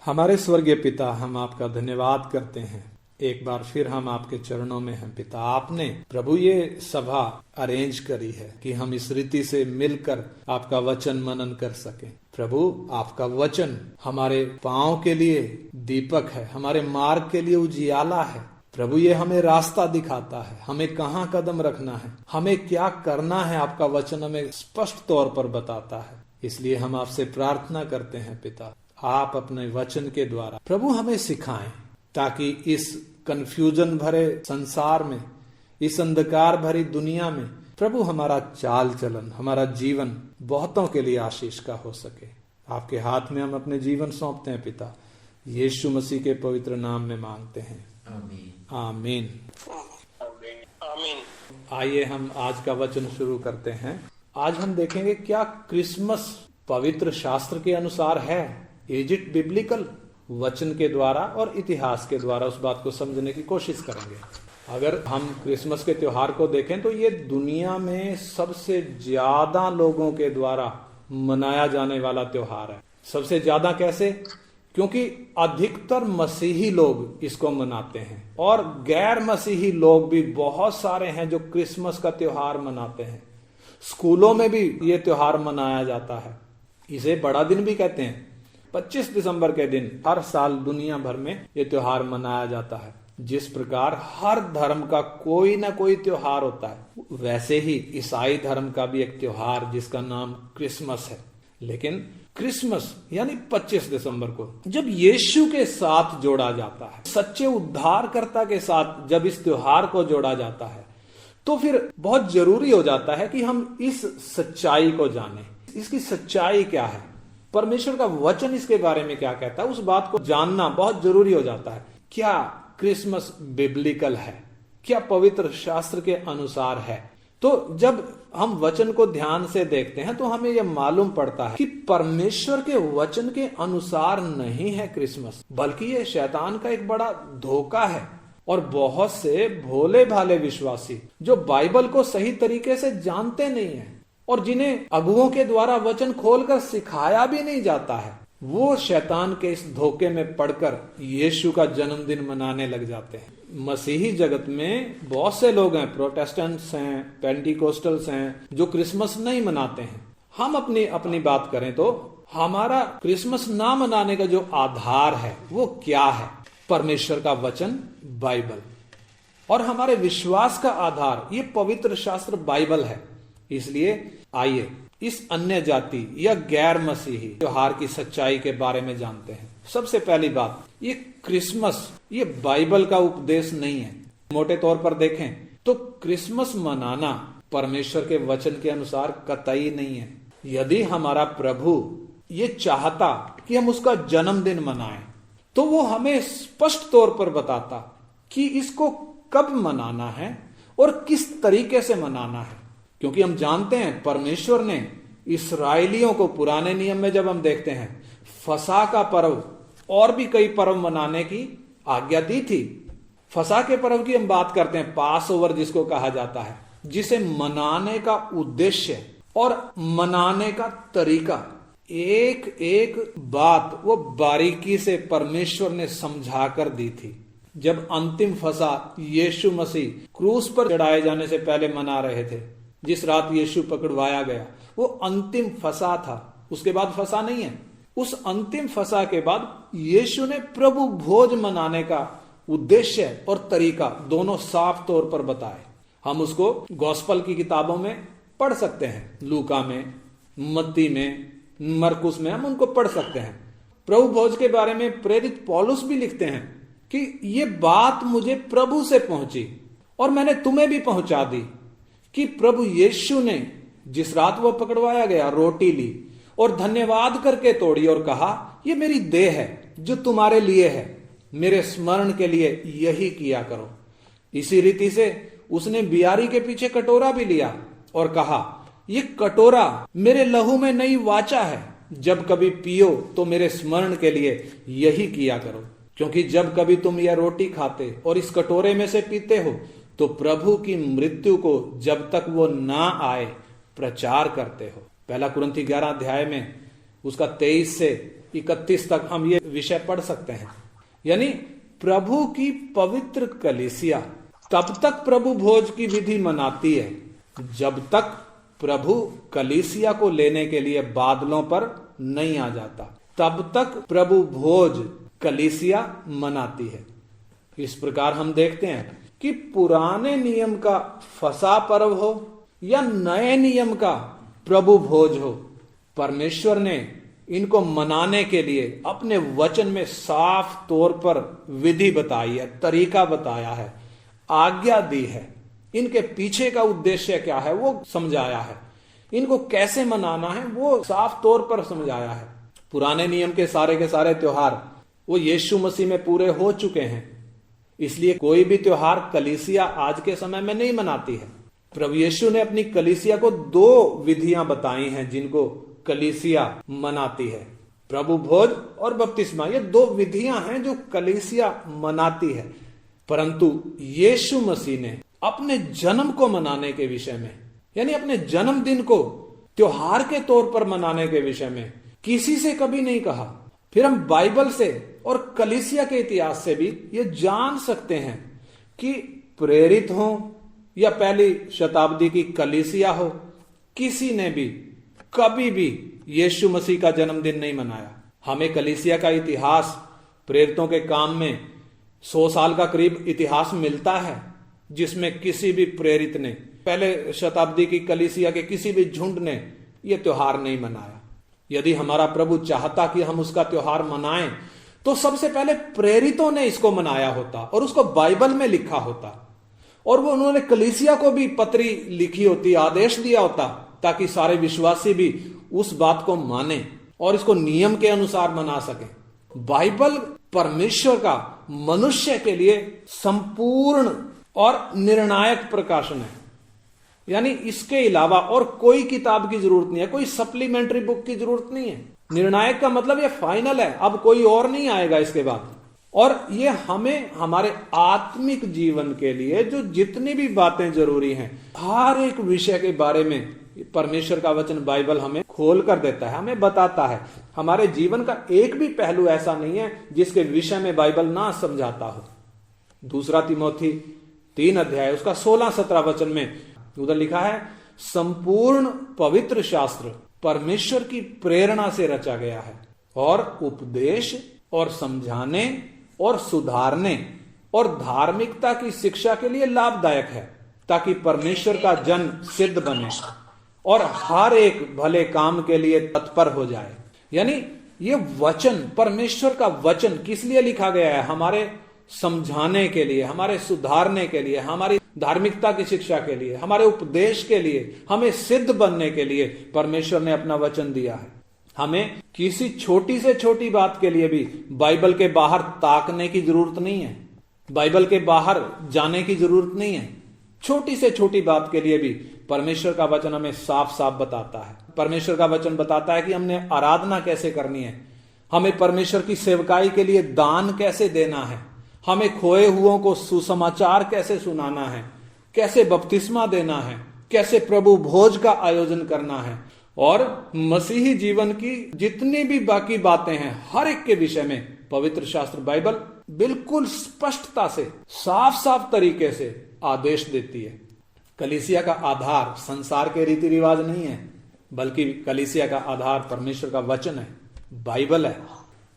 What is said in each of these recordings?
हमारे स्वर्गीय पिता, हम आपका धन्यवाद करते हैं। एक बार फिर हम आपके चरणों में हैं पिता। आपने प्रभु ये सभा अरेंज करी है कि हम इस रीति से मिलकर आपका वचन मनन कर सकें। प्रभु, आपका वचन हमारे पांव के लिए दीपक है, हमारे मार्ग के लिए उजियाला है। प्रभु, ये हमें रास्ता दिखाता है, हमें कहाँ कदम रखना है, हमें क्या करना है। आपका वचन हमें स्पष्ट तौर पर बताता है। इसलिए हम आपसे प्रार्थना करते हैं पिता, आप अपने वचन के द्वारा प्रभु हमें सिखाएं, ताकि इस कंफ्यूजन भरे संसार में, इस अंधकार भरी दुनिया में प्रभु हमारा चाल चलन, हमारा जीवन बहुतों के लिए आशीष का हो सके। आपके हाथ में हम अपने जीवन सौंपते हैं पिता, यीशु मसीह के पवित्र नाम में मांगते हैं, आमीन आमीन आमीन। आइए हम आज का वचन शुरू करते हैं। आज हम देखेंगे क्या क्रिसमस पवित्र शास्त्र के अनुसार है, इज इट बिब्लिकल। वचन के द्वारा और इतिहास के द्वारा उस बात को समझने की कोशिश करेंगे। अगर हम क्रिसमस के त्योहार को देखें तो ये दुनिया में सबसे ज्यादा लोगों के द्वारा मनाया जाने वाला त्योहार है। सबसे ज्यादा कैसे? क्योंकि अधिकतर मसीही लोग इसको मनाते हैं और गैर मसीही लोग भी बहुत सारे हैं जो क्रिसमस का त्योहार मनाते हैं। स्कूलों में भी ये त्योहार मनाया जाता है। इसे बड़ा दिन भी कहते हैं। 25 दिसंबर के दिन हर साल दुनिया भर में ये त्योहार मनाया जाता है। जिस प्रकार हर धर्म का कोई ना कोई त्योहार होता है, वैसे ही ईसाई धर्म का भी एक त्योहार जिसका नाम क्रिसमस है। लेकिन क्रिसमस यानी 25 दिसंबर को जब यीशु के साथ जोड़ा जाता है, सच्चे उद्धारकर्ता के साथ जब इस त्योहार को जोड़ा जाता है, तो फिर बहुत जरूरी हो जाता है कि हम इस सच्चाई को जानें। इसकी सच्चाई क्या है, परमेश्वर का वचन इसके बारे में क्या कहता है, उस बात को जानना बहुत जरूरी हो जाता है। क्या क्रिसमस बिब्लिकल है, क्या पवित्र शास्त्र के अनुसार है? तो जब हम वचन को ध्यान से देखते हैं तो हमें यह मालूम पड़ता है कि परमेश्वर के वचन के अनुसार नहीं है क्रिसमस, बल्कि यह शैतान का एक बड़ा धोखा है। और बहुत से भोले भाले विश्वासी जो बाइबल को सही तरीके से जानते नहीं है और जिन्हें अगुओं के द्वारा वचन खोलकर सिखाया भी नहीं जाता है, वो शैतान के इस धोखे में पड़कर यीशु का जन्मदिन मनाने लग जाते हैं। मसीही जगत में बहुत से लोग हैं, प्रोटेस्टेंट्स हैं, पेंटिकोस्टल्स हैं, जो क्रिसमस नहीं मनाते हैं। हम अपनी बात करें तो हमारा क्रिसमस ना मनाने का जो आधार है वो क्या है? परमेश्वर का वचन बाइबल। और हमारे विश्वास का आधार ये पवित्र शास्त्र बाइबल है। इसलिए आइए इस अन्य जाति या गैर मसीही त्योहार की सच्चाई के बारे में जानते हैं। सबसे पहली बात, ये क्रिसमस ये बाइबल का उपदेश नहीं है। मोटे तौर पर देखें तो क्रिसमस मनाना परमेश्वर के वचन के अनुसार कतई नहीं है। यदि हमारा प्रभु ये चाहता कि हम उसका जन्मदिन मनाएं, तो वो हमें स्पष्ट तौर पर बताता कि इसको कब मनाना है और किस तरीके से मनाना है। क्योंकि हम जानते हैं परमेश्वर ने इस्राएलियों को पुराने नियम में जब हम देखते हैं फसह का पर्व और भी कई पर्व मनाने की आज्ञा दी थी। फसह के पर्व की हम बात करते हैं, पास ओवर जिसको कहा जाता है, जिसे मनाने का उद्देश्य और मनाने का तरीका, एक एक बात वो बारीकी से परमेश्वर ने समझा कर दी थी। जब अंतिम फसह यीशु मसीह क्रूस पर चढ़ाए जाने से पहले मना रहे थे, जिस रात यीशु पकड़वाया गया, वो अंतिम फसह था। उसके बाद फसह नहीं है। उस अंतिम फसह के बाद यीशु ने प्रभु भोज मनाने का उद्देश्य और तरीका दोनों साफ तौर पर बताए। हम उसको गॉस्पल की किताबों में पढ़ सकते हैं, लूका में, मत्ती में, मरकुस में, हम उनको पढ़ सकते हैं। प्रभु भोज के बारे में प्रेरित पौलुस भी लिखते हैं कि ये बात मुझे प्रभु से पहुंची और मैंने तुम्हें भी पहुंचा दी कि प्रभु यीशु ने जिस रात वो पकड़वाया गया रोटी ली और धन्यवाद करके तोड़ी और कहा, ये मेरी देह है जो तुम्हारे लिए है, मेरे स्मरण के लिए यही किया करो। इसी रीति से उसने बियारी के पीछे कटोरा भी लिया और कहा, ये कटोरा मेरे लहू में नई वाचा है, जब कभी पियो तो मेरे स्मरण के लिए यही किया करो। क्योंकि जब कभी तुम यह रोटी खाते और इस कटोरे में से पीते हो तो प्रभु की मृत्यु को जब तक वो ना आए प्रचार करते हो। पहला कुरिन्थी 11 अध्याय में उसका 23 से 31 तक हम ये विषय पढ़ सकते हैं। यानी प्रभु की पवित्र कलीसिया तब तक प्रभु भोज की विधि मनाती है जब तक प्रभु कलीसिया को लेने के लिए बादलों पर नहीं आ जाता, तब तक प्रभु भोज कलीसिया मनाती है। इस प्रकार हम देखते हैं कि पुराने नियम का फसह पर्व हो या नए नियम का प्रभु भोज हो, परमेश्वर ने इनको मनाने के लिए अपने वचन में साफ तौर पर विधि बताई है, तरीका बताया है, आज्ञा दी है। इनके पीछे का उद्देश्य क्या है वो समझाया है, इनको कैसे मनाना है वो साफ तौर पर समझाया है। पुराने नियम के सारे त्योहार वो यीशु मसीह में पूरे हो चुके हैं, इसलिए कोई भी त्योहार कलीसिया आज के समय में नहीं मनाती है। प्रभु यीशु ने अपनी कलीसिया को 2 विधियां बताई हैं जिनको कलीसिया मनाती है, प्रभु भोज और बपतिस्मा। ये 2 विधियां हैं जो कलीसिया मनाती है। परंतु यीशु मसीह ने अपने जन्म को मनाने के विषय में, यानी अपने जन्मदिन को त्योहार के तौर पर मनाने के विषय में किसी से कभी नहीं कहा। फिर हम बाइबल से और कलीसिया के इतिहास से भी ये जान सकते हैं कि प्रेरित हो या पहली शताब्दी की कलीसिया हो, किसी ने भी कभी भी यीशु मसीह का जन्मदिन नहीं मनाया। हमें कलीसिया का इतिहास प्रेरितों के काम में 100 साल का करीब इतिहास मिलता है, जिसमें किसी भी प्रेरित ने, पहले शताब्दी की कलीसिया के किसी भी झुंड ने यह त्योहार नहीं मनाया। यदि हमारा प्रभु चाहता कि हम उसका त्योहार मनाएं तो सबसे पहले प्रेरितों ने इसको मनाया होता और उसको बाइबल में लिखा होता, और वो उन्होंने कलीसिया को भी पत्री लिखी होती, आदेश दिया होता, ताकि सारे विश्वासी भी उस बात को माने और इसको नियम के अनुसार मना सके। बाइबल परमेश्वर का मनुष्य के लिए संपूर्ण और निर्णायक प्रकाशन है, यानी इसके अलावा और कोई किताब की जरूरत नहीं है, कोई सप्लीमेंट्री बुक की जरूरत नहीं है। निर्णायक का मतलब ये फाइनल है, अब कोई और नहीं आएगा इसके बाद। और ये हमें हमारे आत्मिक जीवन के लिए जो जितनी भी बातें जरूरी हैं, हर एक विषय के बारे में परमेश्वर का वचन बाइबल हमें खोल कर देता है, हमें बताता है। हमारे जीवन का एक भी पहलू ऐसा नहीं है जिसके विषय में बाइबल ना समझाता हो। 2 तिमोथी 3 अध्याय उसका 16-17 वचन में उधर लिखा है, संपूर्ण पवित्र शास्त्र परमेश्वर की प्रेरणा से रचा गया है और उपदेश और समझाने और सुधारने और धार्मिकता की शिक्षा के लिए लाभदायक है, ताकि परमेश्वर का जन सिद्ध बने और हर एक भले काम के लिए तत्पर हो जाए। यानी ये वचन, परमेश्वर का वचन किस लिए लिखा गया है? हमारे समझाने के लिए, हमारे सुधारने के लिए, हमारी धार्मिकता की शिक्षा के लिए, हमारे उपदेश के लिए, हमें सिद्ध बनने के लिए परमेश्वर ने अपना वचन दिया है। हमें किसी छोटी से छोटी बात के लिए भी बाइबल के बाहर ताकने की जरूरत नहीं है, बाइबल के बाहर जाने की जरूरत नहीं है। छोटी से छोटी बात के लिए भी परमेश्वर का वचन हमें साफ साफ बताता है। परमेश्वर का वचन बताता है कि हमने आराधना कैसे करनी है, हमें परमेश्वर की सेवकाई के लिए दान कैसे देना है, हमें खोए हुओं को सुसमाचार कैसे सुनाना है, कैसे बपतिस्मा देना है, कैसे प्रभु भोज का आयोजन करना है, और मसीही जीवन की जितनी भी बाकी बातें हैं हर एक के विषय में पवित्र शास्त्र बाइबल बिल्कुल स्पष्टता से, साफ साफ तरीके से आदेश देती है। कलीसिया का आधार संसार के रीति रिवाज नहीं है, बल्कि कलीसिया का आधार परमेश्वर का वचन है, बाइबल है।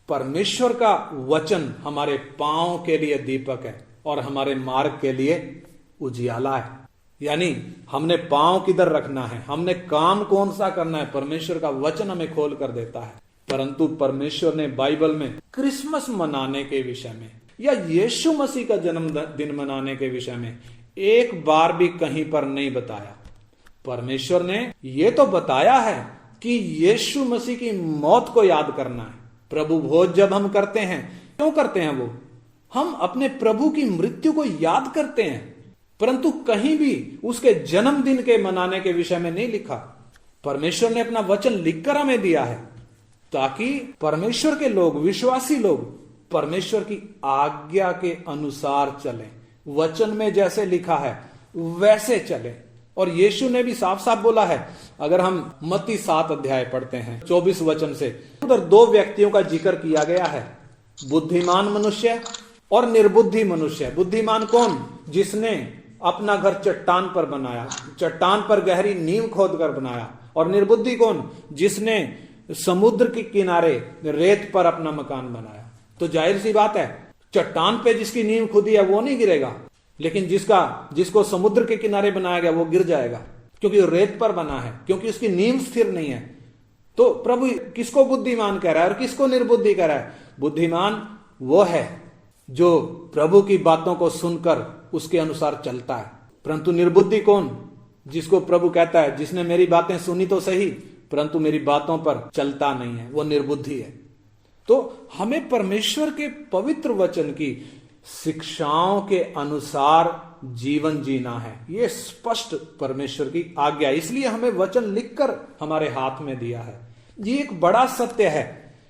परमेश्वर का वचन हमारे पांव के लिए दीपक है और हमारे मार्ग के लिए उजियाला है। यानी हमने पांव किधर रखना है, हमने काम कौन सा करना है, परमेश्वर का वचन हमें खोल कर देता है। परंतु परमेश्वर ने बाइबल में क्रिसमस मनाने के विषय में या यीशु मसीह का जन्मदिन मनाने के विषय में एक बार भी कहीं पर नहीं बताया। परमेश्वर ने यह तो बताया है कि यीशु मसीह की मौत को याद करना है। प्रभु भोज जब हम करते हैं, क्यों करते हैं? वो हम अपने प्रभु की मृत्यु को याद करते हैं, परंतु कहीं भी उसके जन्मदिन के मनाने के विषय में नहीं लिखा। परमेश्वर ने अपना वचन लिखकर हमें दिया है ताकि परमेश्वर के लोग, विश्वासी लोग परमेश्वर की आज्ञा के अनुसार चलें, वचन में जैसे लिखा है वैसे चलें। और यीशु ने भी साफ साफ बोला है, अगर हम मत्ती 7 अध्याय पढ़ते हैं 24 वचन से, उधर दो व्यक्तियों का जिक्र किया गया है, बुद्धिमान मनुष्य और निर्बुद्धि मनुष्य। बुद्धिमान कौन? जिसने अपना घर चट्टान पर बनाया, चट्टान पर गहरी नींव खोदकर बनाया। और निर्बुद्धि कौन? जिसने समुद्र के किनारे रेत पर अपना मकान बनाया। तो जाहिर सी बात है, चट्टान पे जिसकी नींव खुदी है वो नहीं गिरेगा, लेकिन जिसको समुद्र के किनारे बनाया गया वो गिर जाएगा, क्योंकि रेत पर बना है, क्योंकि उसकी नींव स्थिर नहीं है। तो प्रभु किसको बुद्धिमान कह रहा है और किसको निर्बुद्धि कह रहा है? बुद्धिमान वो है जो प्रभु की बातों को सुनकर उसके अनुसार चलता है, परंतु निर्बुद्धि कौन? जिसको प्रभु कहता है जिसने मेरी बातें सुनी तो सही परंतु मेरी बातों पर चलता नहीं है, वो निर्बुद्धि है। तो हमें परमेश्वर के पवित्र वचन की शिक्षाओं के अनुसार जीवन जीना है, ये स्पष्ट परमेश्वर की आज्ञा। इसलिए हमें वचन लिखकर हमारे हाथ में दिया है। ये एक बड़ा सत्य है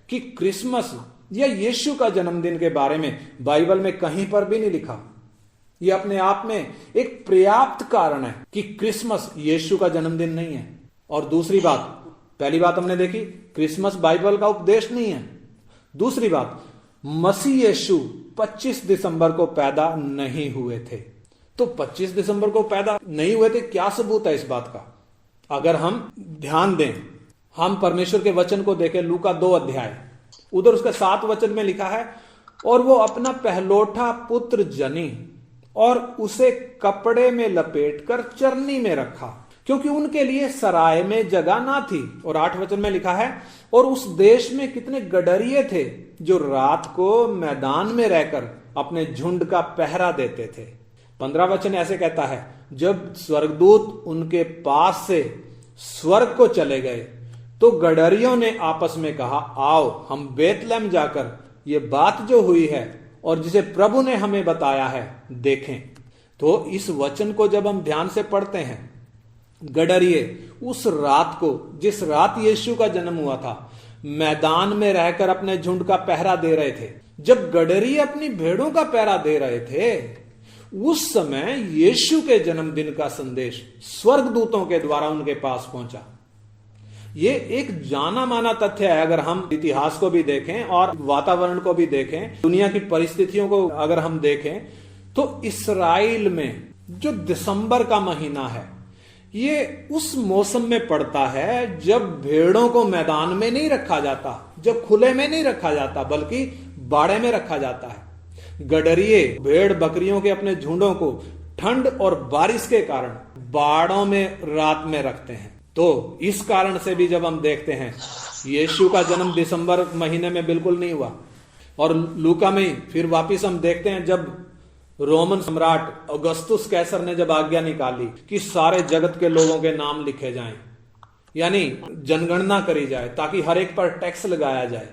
कि क्रिसमस या यीशु का जन्मदिन के बारे में बाइबल में कहीं पर भी नहीं लिखा। यह अपने आप में एक पर्याप्त कारण है कि क्रिसमस यीशु का जन्मदिन नहीं है। और दूसरी बात, पहली बात हमने देखी, क्रिसमस बाइबल का उपदेश नहीं है। दूसरी बात, मसीह यीशु 25 दिसंबर को पैदा नहीं हुए थे। तो 25 दिसंबर को पैदा नहीं हुए थे, क्या सबूत है इस बात का? अगर हम ध्यान दें, हम परमेश्वर के वचन को देखें, लूका 2 अध्याय, उधर उसका 7 वचन में लिखा है, और वो अपना पहलोठा पुत्र जनी और उसे कपड़े में लपेटकर चरनी में रखा, क्योंकि उनके लिए सराय में जगह ना थी। और 8 वचन में लिखा है, और उस देश में कितने गडरिये थे जो रात को मैदान में रहकर अपने झुंड का पहरा देते थे। 15 वचन ऐसे कहता है, जब स्वर्गदूत उनके पास से स्वर्ग को चले गए तो गडरियों ने आपस में कहा, आओ हम बेतलहम जाकर ये बात जो हुई है और जिसे प्रभु ने हमें बताया है देखें। तो इस वचन को जब हम ध्यान से पढ़ते हैं, गडरिये उस रात को, जिस रात यीशु का जन्म हुआ था, मैदान में रहकर अपने झुंड का पहरा दे रहे थे। जब गडरिये अपनी भेड़ों का पहरा दे रहे थे, उस समय यीशु के जन्मदिन का संदेश स्वर्गदूतों के द्वारा उनके पास पहुंचा। ये एक जाना माना तथ्य है। अगर हम इतिहास को भी देखें और वातावरण को भी देखें, दुनिया की परिस्थितियों को अगर हम देखें, तो इस्राएल में जो दिसंबर का महीना है, ये उस मौसम में पड़ता है जब भेड़ों को मैदान में नहीं रखा जाता, जब खुले में नहीं रखा जाता, बल्कि बाड़े में रखा जाता है। गडरिये भेड़ बकरियों के अपने झुंडों को ठंड और बारिश के कारण बाड़ों में रात में रखते हैं। तो इस कारण से भी जब हम देखते हैं, यीशु का जन्म दिसंबर महीने में बिल्कुल नहीं हुआ। और लूका में फिर वापिस हम देखते हैं, जब रोमन सम्राट ऑगस्टस कैसर ने जब आज्ञा निकाली कि सारे जगत के लोगों के नाम लिखे जाएं, यानी जनगणना करी जाए, ताकि हर एक पर टैक्स लगाया जाए,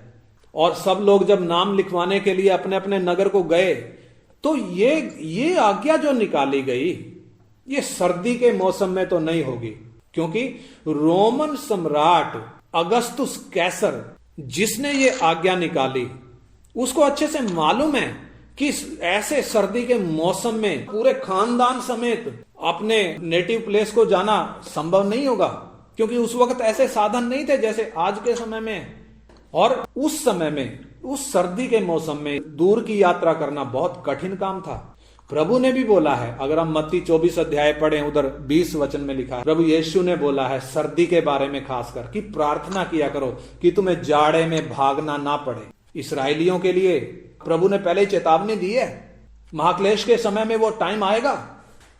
और सब लोग जब नाम लिखवाने के लिए अपने अपने नगर को गए, तो ये आज्ञा जो निकाली गई, ये सर्दी के मौसम में तो नहीं होगी, क्योंकि रोमन सम्राट ऑगस्टस कैसर जिसने ये आज्ञा निकाली, उसको अच्छे से मालूम है कि ऐसे सर्दी के मौसम में पूरे खानदान समेत अपने नेटिव प्लेस को जाना संभव नहीं होगा, क्योंकि उस वक्त ऐसे साधन नहीं थे जैसे आज के समय में। और उस समय में, उस सर्दी के मौसम में दूर की यात्रा करना बहुत कठिन काम था। प्रभु ने भी बोला है, अगर हम मत्ती 24 अध्याय पढ़ें, उधर 20 वचन में लिखा है, प्रभु यीशु ने बोला है सर्दी के बारे में खासकर कि प्रार्थना किया करो कि तुम्हें जाड़े में भागना ना पड़े। इसराइलियों के लिए प्रभु ने पहले ही चेतावनी दी है, महाक्लेश के समय में वो टाइम आएगा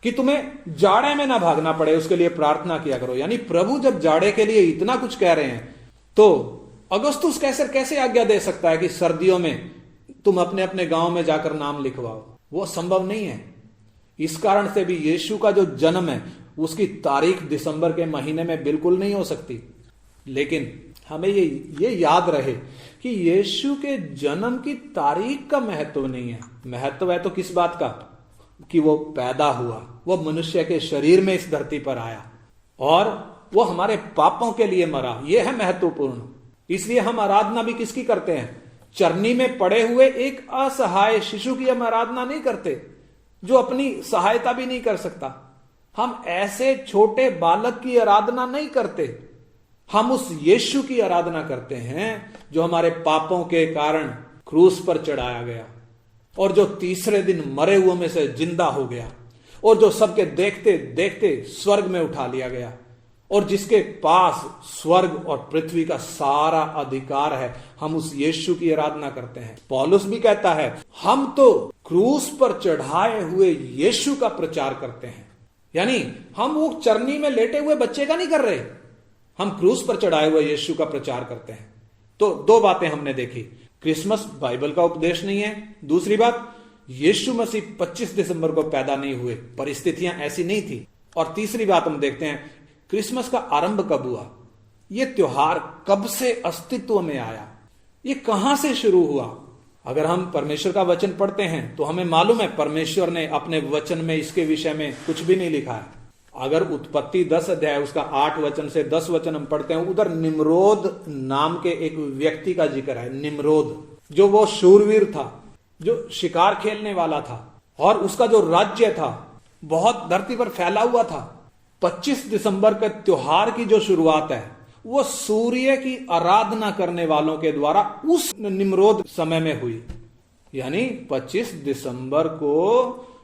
कि तुम्हें जाड़े में ना भागना पड़े, उसके लिए प्रार्थना किया करो। यानी प्रभु जब जाड़े के लिए इतना कुछ कह रहे हैं, तो अगस्तुस कैसर कैसे आज्ञा दे सकता है कि सर्दियों में तुम अपने अपने गांव में जाकर नाम लिखवाओ? वो संभव नहीं है। इस कारण से भी यीशु का जो जन्म है, उसकी तारीख दिसंबर के महीने में बिल्कुल नहीं हो सकती। लेकिन हमें ये याद रहे कि यीशु के जन्म की तारीख का महत्व नहीं है। महत्व है तो किस बात का? कि वो पैदा हुआ, वो मनुष्य के शरीर में इस धरती पर आया और वो हमारे पापों के लिए मरा। यह है महत्वपूर्ण। इसलिए हम आराधना भी किसकी करते हैं? चरनी में पड़े हुए एक असहाय शिशु की हम आराधना नहीं करते, जो अपनी सहायता भी नहीं कर सकता। हम ऐसे छोटे बालक की आराधना नहीं करते हम उस यीशु की आराधना करते हैं जो हमारे पापों के कारण क्रूस पर चढ़ाया गया और जो तीसरे दिन मरे हुओं में से जिंदा हो गया और जो सबके देखते देखते स्वर्ग में उठा लिया गया और जिसके पास स्वर्ग और पृथ्वी का सारा अधिकार है। हम उस यीशु की आराधना करते हैं। पौलुस भी कहता है हम तो क्रूस पर चढ़ाए हुए यीशु का प्रचार करते हैं। यानी हम वो चरनी में लेटे हुए बच्चे का नहीं कर रहे, हम क्रूस पर चढ़ाए हुए यीशु का प्रचार करते हैं। तो दो बातें हमने देखी, क्रिसमस बाइबल का उपदेश नहीं है। दूसरी बात, यीशु मसीह 25 दिसंबर को पैदा नहीं हुए, परिस्थितियां ऐसी नहीं थी। और तीसरी बात हम देखते हैं, क्रिसमस का आरंभ कब हुआ, यह त्योहार कब से अस्तित्व में आया, ये कहां से शुरू हुआ। अगर हम परमेश्वर का वचन पढ़ते हैं तो हमें मालूम है परमेश्वर ने अपने वचन में इसके विषय में कुछ भी नहीं लिखा है। अगर उत्पत्ति 10 अध्याय उसका 8 वचन से 10 वचन हम पढ़ते हैं, उधर निम्रोद नाम के एक व्यक्ति का जिक्र है। निम्रोद जो वो शूरवीर था, जो शिकार खेलने वाला था और उसका जो राज्य था बहुत धरती पर फैला हुआ था। 25 दिसंबर के त्योहार की जो शुरुआत है वो सूर्य की आराधना करने वालों के द्वारा उस निम्रोद समय में हुई। यानी 25 दिसंबर को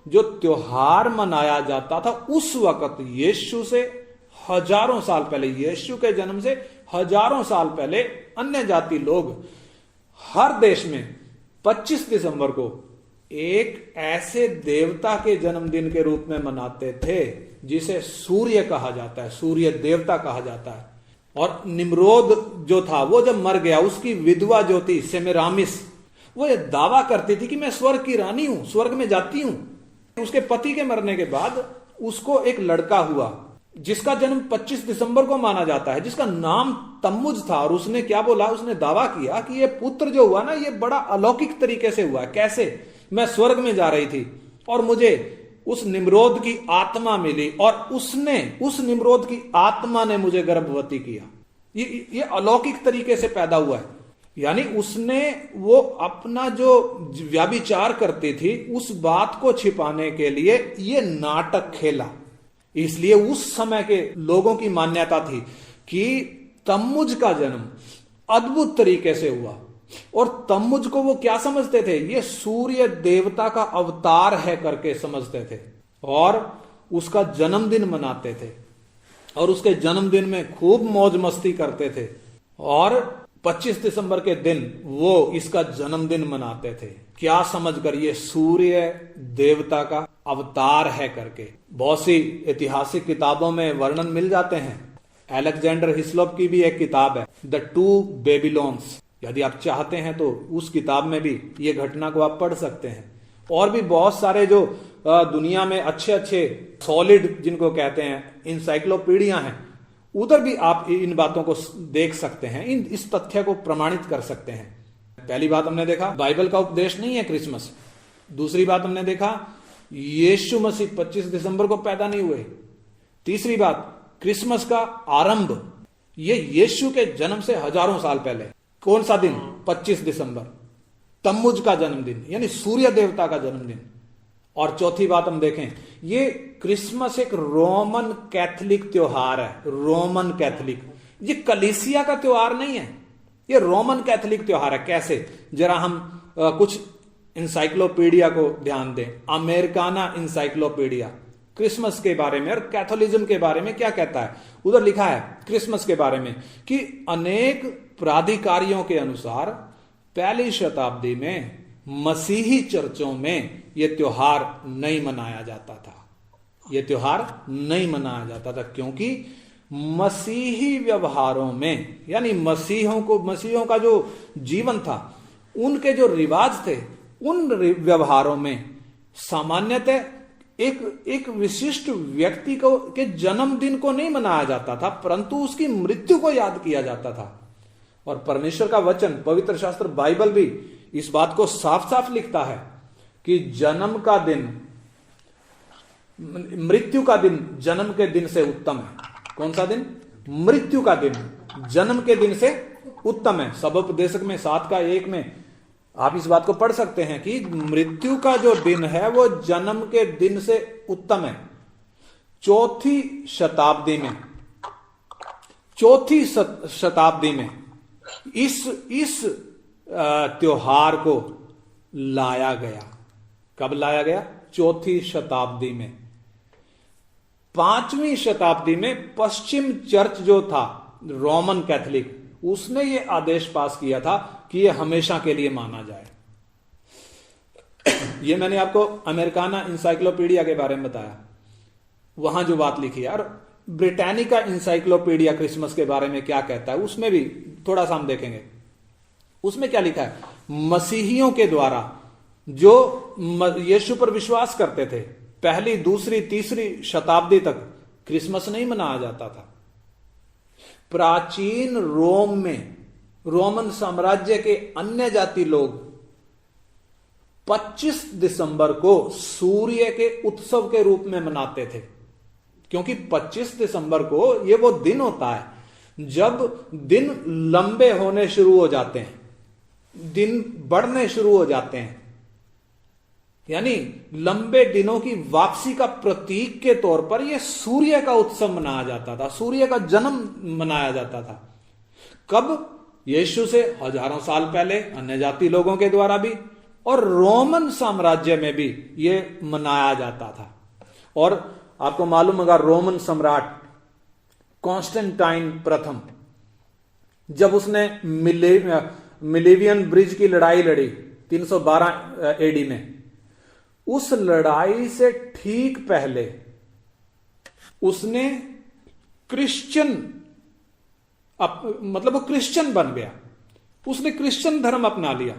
जो त्योहार मनाया जाता था उस वक्त यीशु से हजारों साल पहले, यीशु के जन्म से हजारों साल पहले अन्य जाति लोग हर देश में 25 दिसंबर को एक ऐसे देवता के जन्मदिन के रूप में मनाते थे जिसे सूर्य कहा जाता है, सूर्य देवता कहा जाता है। और निम्रोद जो था वो जब मर गया, उसकी विधवा जो थी सेमिरामिस, वो ये दावा करती थी कि मैं स्वर्ग की रानी हूं, स्वर्ग में जाती हूं। उसके पति के मरने के बाद उसको एक लड़का हुआ जिसका जन्म 25 दिसंबर को माना जाता है, जिसका नाम तम्मुज था। और उसने क्या बोला, उसने दावा किया कि ये पुत्र जो हुआ ना, ये बड़ा अलौकिक तरीके से हुआ। कैसे? मैं स्वर्ग में जा रही थी और मुझे उस निम्रोद की आत्मा मिली और उस निम्रोद की आत्मा ने मुझे गर्भवती किया। ये अलौकिक तरीके से पैदा हुआ है। यानी उसने वो अपना जो व्यभिचार करती थी उस बात को छिपाने के लिए ये नाटक खेला। इसलिए उस समय के लोगों की मान्यता थी कि तम्मुज का जन्म अद्भुत तरीके से हुआ। और तम्मुज को वो क्या समझते थे, ये सूर्य देवता का अवतार है करके समझते थे और उसका जन्मदिन मनाते थे और उसके जन्मदिन में खूब मौज मस्ती करते थे। और 25 दिसंबर के दिन वो इसका जन्मदिन मनाते थे, क्या समझकर ये सूर्य देवता का अवतार है करके। बहुत सी ऐतिहासिक किताबों में वर्णन मिल जाते हैं। अलेक्जेंडर हिस्लॉप की भी एक किताब है, द टू बेबीलोन्स। यदि आप चाहते हैं तो उस किताब में भी ये घटना को आप पढ़ सकते हैं। और भी बहुत सारे जो दुनिया में अच्छे अच्छे सॉलिड जिनको कहते हैं इंसाइक्लोपीडिया हैं, उधर भी आप इन बातों को देख सकते हैं, इस तथ्य को प्रमाणित कर सकते हैं। पहली बात हमने देखा, बाइबल का उपदेश नहीं है क्रिसमस। दूसरी बात हमने देखा, यीशु मसीह 25 दिसंबर को पैदा नहीं हुए। तीसरी बात, क्रिसमस का आरंभ ये यीशु के जन्म से हजारों साल पहले। कौन सा दिन? 25 दिसंबर, तम्मुज का जन्मदिन, यानी सूर्य देवता का जन्मदिन। और चौथी बात हम देखें, ये क्रिसमस एक रोमन कैथोलिक त्योहार है। रोमन कैथोलिक, ये कलीसिया का त्योहार नहीं है, ये रोमन कैथोलिक त्योहार है। कैसे? जरा हम कुछ इंसाइक्लोपीडिया को ध्यान दें। अमेरिकाना इंसाइक्लोपीडिया क्रिसमस के बारे में और कैथोलिज्म के बारे में क्या कहता है? उधर लिखा है क्रिसमस के बारे में कि अनेक प्राधिकारियों के अनुसार पहली शताब्दी में मसीही चर्चों में यह त्योहार नहीं मनाया जाता था। यह त्योहार नहीं मनाया जाता था क्योंकि मसीही व्यवहारों में, यानी मसीहों का जो जीवन था, उनके जो रिवाज थे, उन व्यवहारों में सामान्यतः एक विशिष्ट व्यक्ति को के जन्मदिन को नहीं मनाया जाता था, परंतु उसकी मृत्यु को याद किया जाता था। और परमेश्वर का वचन, पवित्र शास्त्र बाइबल भी इस बात को साफ साफ लिखता है कि जन्म का दिन, मृत्यु का दिन जन्म के दिन से उत्तम है। कौन सा दिन? मृत्यु का दिन जन्म के दिन से उत्तम है। सबोपदेशक में 7:1 में आप इस बात को पढ़ सकते हैं कि मृत्यु का जो दिन है वो जन्म के दिन से उत्तम है। 4वीं शताब्दी में चौथी शताब्दी में इस त्योहार को लाया गया। कब लाया गया? चौथी शताब्दी में। 5वीं शताब्दी में पश्चिम चर्च जो था, रोमन कैथोलिक, उसने ये आदेश पास किया था कि ये हमेशा के लिए माना जाए। ये मैंने आपको अमेरिकाना इंसाइक्लोपीडिया के बारे में बताया, वहां जो बात लिखी है। और ब्रिटानिका इंसाइक्लोपीडिया क्रिसमस के बारे में क्या कहता है, उसमें भी थोड़ा सा हम देखेंगे। उसमें क्या लिखा है? मसीहियों के द्वारा जो यीशु पर विश्वास करते थे, पहली, दूसरी, तीसरी शताब्दी तक क्रिसमस नहीं मनाया जाता था। प्राचीन रोम में, रोमन साम्राज्य के अन्य जाति लोग 25 दिसंबर को सूर्य के उत्सव के रूप में मनाते थे, क्योंकि 25 दिसंबर को ये वो दिन होता है जब दिन लंबे होने शुरू हो जाते हैं, दिन बढ़ने शुरू हो जाते हैं, यानी लंबे दिनों की वापसी का प्रतीक के तौर पर यह सूर्य का उत्सव मनाया जाता था, सूर्य का जन्म मनाया जाता था। कब? यीशु से हजारों साल पहले अन्य जाति लोगों के द्वारा भी, और रोमन साम्राज्य में भी यह मनाया जाता था। और आपको मालूम होगा, रोमन सम्राट कॉन्स्टेंटाइन प्रथम, जब उसने मिलेवियन ब्रिज की लड़ाई लड़ी 312 एडी में, उस लड़ाई से ठीक पहले उसने क्रिश्चियन, मतलब वो क्रिश्चियन बन गया, उसने क्रिश्चियन धर्म अपना लिया।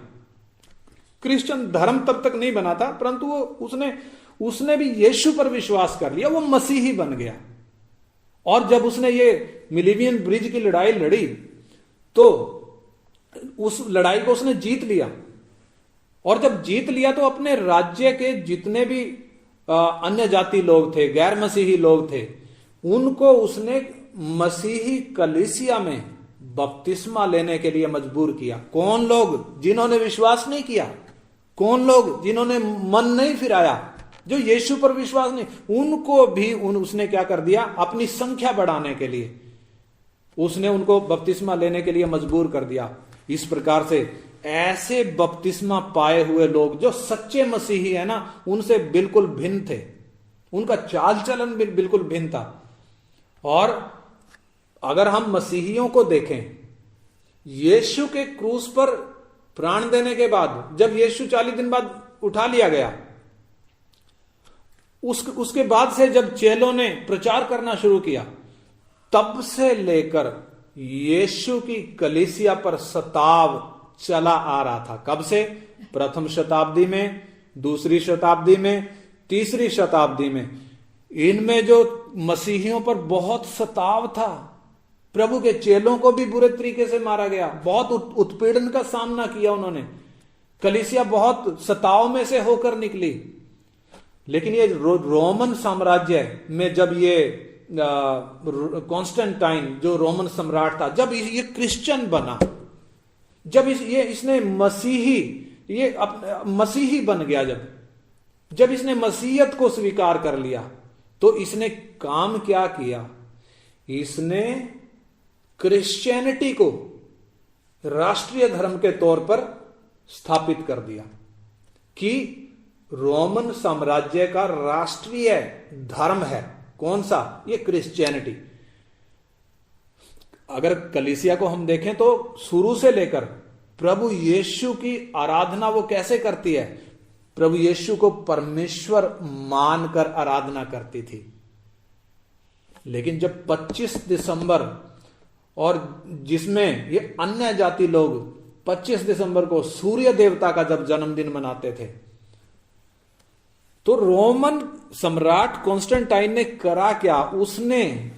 क्रिश्चियन धर्म तब तक नहीं बना था, परंतु वो उसने भी यीशु पर विश्वास कर लिया, वो मसीही बन गया। और जब उसने ये मिलेवियन ब्रिज की लड़ाई लड़ी तो उस लड़ाई को उसने जीत लिया, और जब जीत लिया तो अपने राज्य के जितने भी अन्य जाति लोग थे, गैर मसीही लोग थे, उनको उसने मसीही कलीसिया में बपतिस्मा लेने के लिए मजबूर किया। कौन लोग? जिन्होंने विश्वास नहीं किया। कौन लोग? जिन्होंने मन नहीं फिराया, जो यीशु पर विश्वास नहीं, उनको भी उसने क्या कर दिया? अपनी संख्या बढ़ाने के लिए उसने उनको बपतिस्मा लेने के लिए मजबूर कर दिया। इस प्रकार से ऐसे बपतिस्मा पाए हुए लोग जो सच्चे मसीही है ना, उनसे बिल्कुल भिन्न थे, उनका चाल चलन बिल्कुल भिन्न था। और अगर हम मसीहियों को देखें, यीशु के क्रूस पर प्राण देने के बाद, जब यीशु 40 दिन बाद उठा लिया गया, उसके बाद से जब चेलों ने प्रचार करना शुरू किया, तब से लेकर यीशु की कलीसिया पर सताव चला आ रहा था। कब से? प्रथम शताब्दी में, दूसरी शताब्दी में, तीसरी शताब्दी में। इनमें जो मसीहियों पर बहुत सताव था, प्रभु के चेलों को भी बुरे तरीके से मारा गया, बहुत उत्पीड़न का सामना किया उन्होंने, कलीसिया बहुत सताव में से होकर निकली। लेकिन ये रोमन साम्राज्य में जब ये कॉन्स्टेंटाइन जो रोमन सम्राट था, जब ये क्रिश्चियन बना, जब इसने मसीही बन गया, जब इसने मसीहत को स्वीकार कर लिया, तो इसने काम क्या किया? इसने क्रिश्चियनिटी को राष्ट्रीय धर्म के तौर पर स्थापित कर दिया कि रोमन साम्राज्य का राष्ट्रीय धर्म है। कौन सा? ये क्रिश्चियनिटी। अगर कलीसिया को हम देखें तो शुरू से लेकर प्रभु यीशु की आराधना वो कैसे करती है? प्रभु यीशु को परमेश्वर मानकर आराधना करती थी। लेकिन जब 25 दिसंबर, और जिसमें ये अन्य जाति लोग 25 दिसंबर को सूर्य देवता का जब जन्मदिन मनाते थे, तो रोमन सम्राट कॉन्स्टेंटाइन ने करा क्या? उसने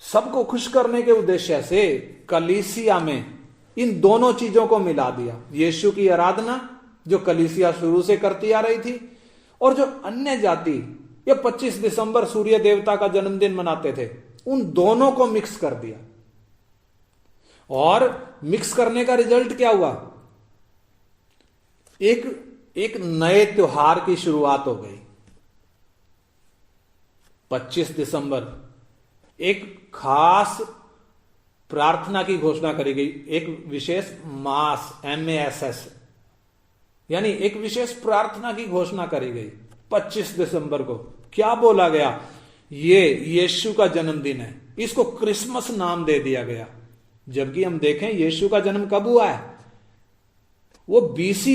सबको खुश करने के उद्देश्य से कलीसिया में इन दोनों चीजों को मिला दिया। यीशु की आराधना जो कलीसिया शुरू से करती आ रही थी, और जो अन्य जाति ये 25 दिसंबर सूर्य देवता का जन्मदिन मनाते थे, उन दोनों को मिक्स कर दिया। और मिक्स करने का रिजल्ट क्या हुआ? एक नए त्योहार की शुरुआत हो गई। 25 दिसंबर एक खास प्रार्थना की घोषणा करी गई, एक विशेष मास MASS, यानी एक विशेष प्रार्थना की घोषणा करी गई 25 दिसंबर को। क्या बोला गया? ये यीशु का जन्मदिन है, इसको क्रिसमस नाम दे दिया गया। जबकि हम देखें यीशु का जन्म कब हुआ है? वो BC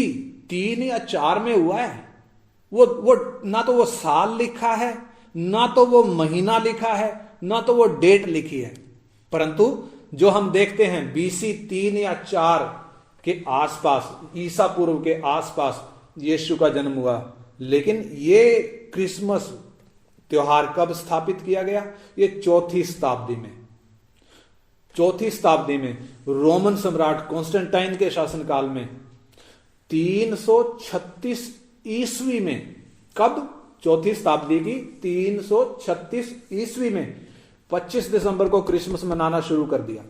3 या 4 में हुआ है। वो ना तो वो साल लिखा है, ना तो वो महीना लिखा है, ना तो वो डेट लिखी है, परंतु जो हम देखते हैं BC 3 या 4 के आसपास, ईसा पूर्व के आसपास यीशु का जन्म हुआ। लेकिन ये क्रिसमस त्योहार कब स्थापित किया गया? ये चौथी शताब्दी में रोमन सम्राट कॉन्स्टेंटाइन के शासनकाल में 336 ईस्वी में। कब? चौथी शताब्दी की 336 ईस्वी में 25 दिसंबर को क्रिसमस मनाना शुरू कर दिया।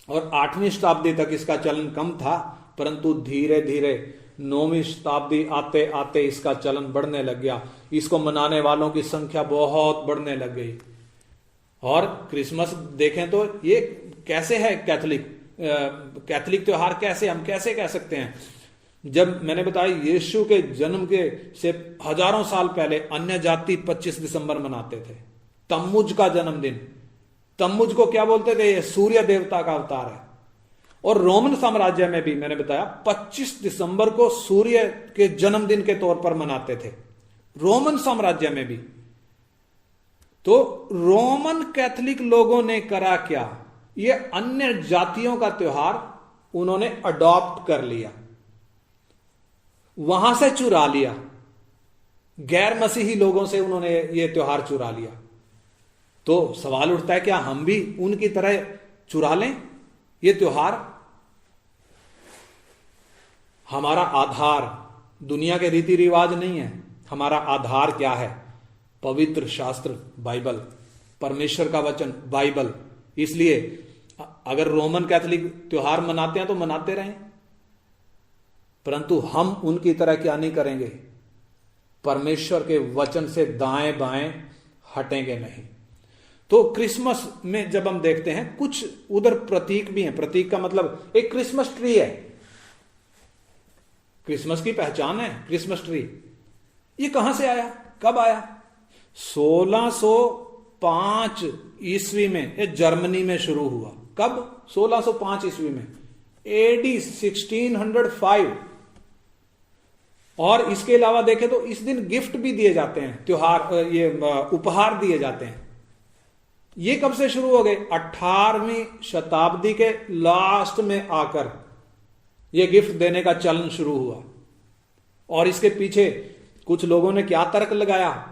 और 8वीं शताब्दी तक इसका चलन कम था, परंतु धीरे धीरे 9वीं शताब्दी आते आते इसका चलन बढ़ने लग गया। इसको मनाने वालों की संख्या बहुत बढ़ने लग गई। और क्रिसमस देखें तो ये कैसे है कैथोलिक त्योहार, कैसे हम कैसे कह सकते हैं? जब मैंने बताया यीशु के जन्म के से हजारों साल पहले अन्य जाति 25 दिसंबर मनाते थे। तम्मुज का जन्मदिन, तम्मुज को क्या बोलते थे? ये सूर्य देवता का अवतार है। और रोमन साम्राज्य में भी मैंने बताया 25 दिसंबर को सूर्य के जन्मदिन के तौर पर मनाते थे, रोमन साम्राज्य में भी। तो रोमन कैथोलिक लोगों ने करा क्या? ये अन्य जातियों का त्योहार उन्होंने अडॉप्ट कर लिया, वहां से चुरा लिया, गैर मसीही लोगों से उन्होंने ये त्योहार चुरा लिया। तो सवाल उठता है, क्या हम भी उनकी तरह चुरा लें ये त्योहार? हमारा आधार दुनिया के रीति रिवाज नहीं है। हमारा आधार क्या है? पवित्र शास्त्र बाइबल, परमेश्वर का वचन बाइबल। इसलिए अगर रोमन कैथोलिक त्योहार मनाते हैं तो मनाते रहें, परंतु हम उनकी तरह क्या नहीं करेंगे? परमेश्वर के वचन से दाएं बाएं हटेंगे नहीं। तो क्रिसमस में जब हम देखते हैं कुछ उधर प्रतीक भी हैं। प्रतीक का मतलब एक क्रिसमस ट्री है, क्रिसमस की पहचान है क्रिसमस ट्री। ये कहां से आया, कब आया? 1605 ईस्वी में ये जर्मनी में शुरू हुआ। कब? 1605 ईस्वी में, AD 1605। और इसके अलावा देखें तो इस दिन गिफ्ट भी दिए जाते हैं, त्योहार ये उपहार दिए जाते हैं। ये कब से शुरू हो गए? 18वीं शताब्दी के लास्ट में आकर ये गिफ्ट देने का चलन शुरू हुआ। और इसके पीछे कुछ लोगों ने क्या तर्क लगाया,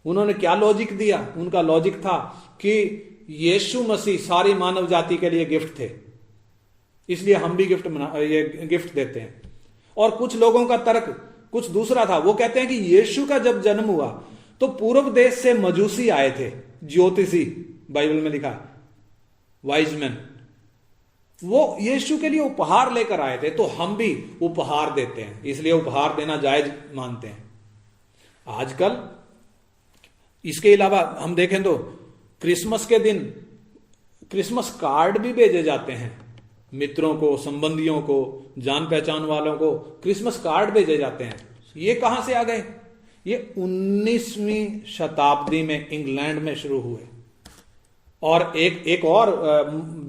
उन्होंने क्या लॉजिक दिया? उनका लॉजिक था कि यीशु मसीह सारी मानव जाति के लिए गिफ्ट थे, इसलिए हम भी ये गिफ्ट देते हैं। और कुछ लोगों का तर्क कुछ दूसरा था। वो कहते हैं कि यीशु का जब जन्म हुआ तो पूर्व देश से मजूसी आए थे, ज्योतिषी, बाइबल में लिखा वाइजमैन। वो यीशु के लिए उपहार लेकर आए थे, तो हम भी उपहार देते हैं, इसलिए उपहार देना जायज मानते हैं आजकल। इसके अलावा हम देखें तो क्रिसमस के दिन क्रिसमस कार्ड भी भेजे जाते हैं, मित्रों को, संबंधियों को, जान पहचान वालों को क्रिसमस कार्ड भेजे जाते हैं। ये कहां से आ गए? ये 19वीं शताब्दी में इंग्लैंड में शुरू हुए। और एक और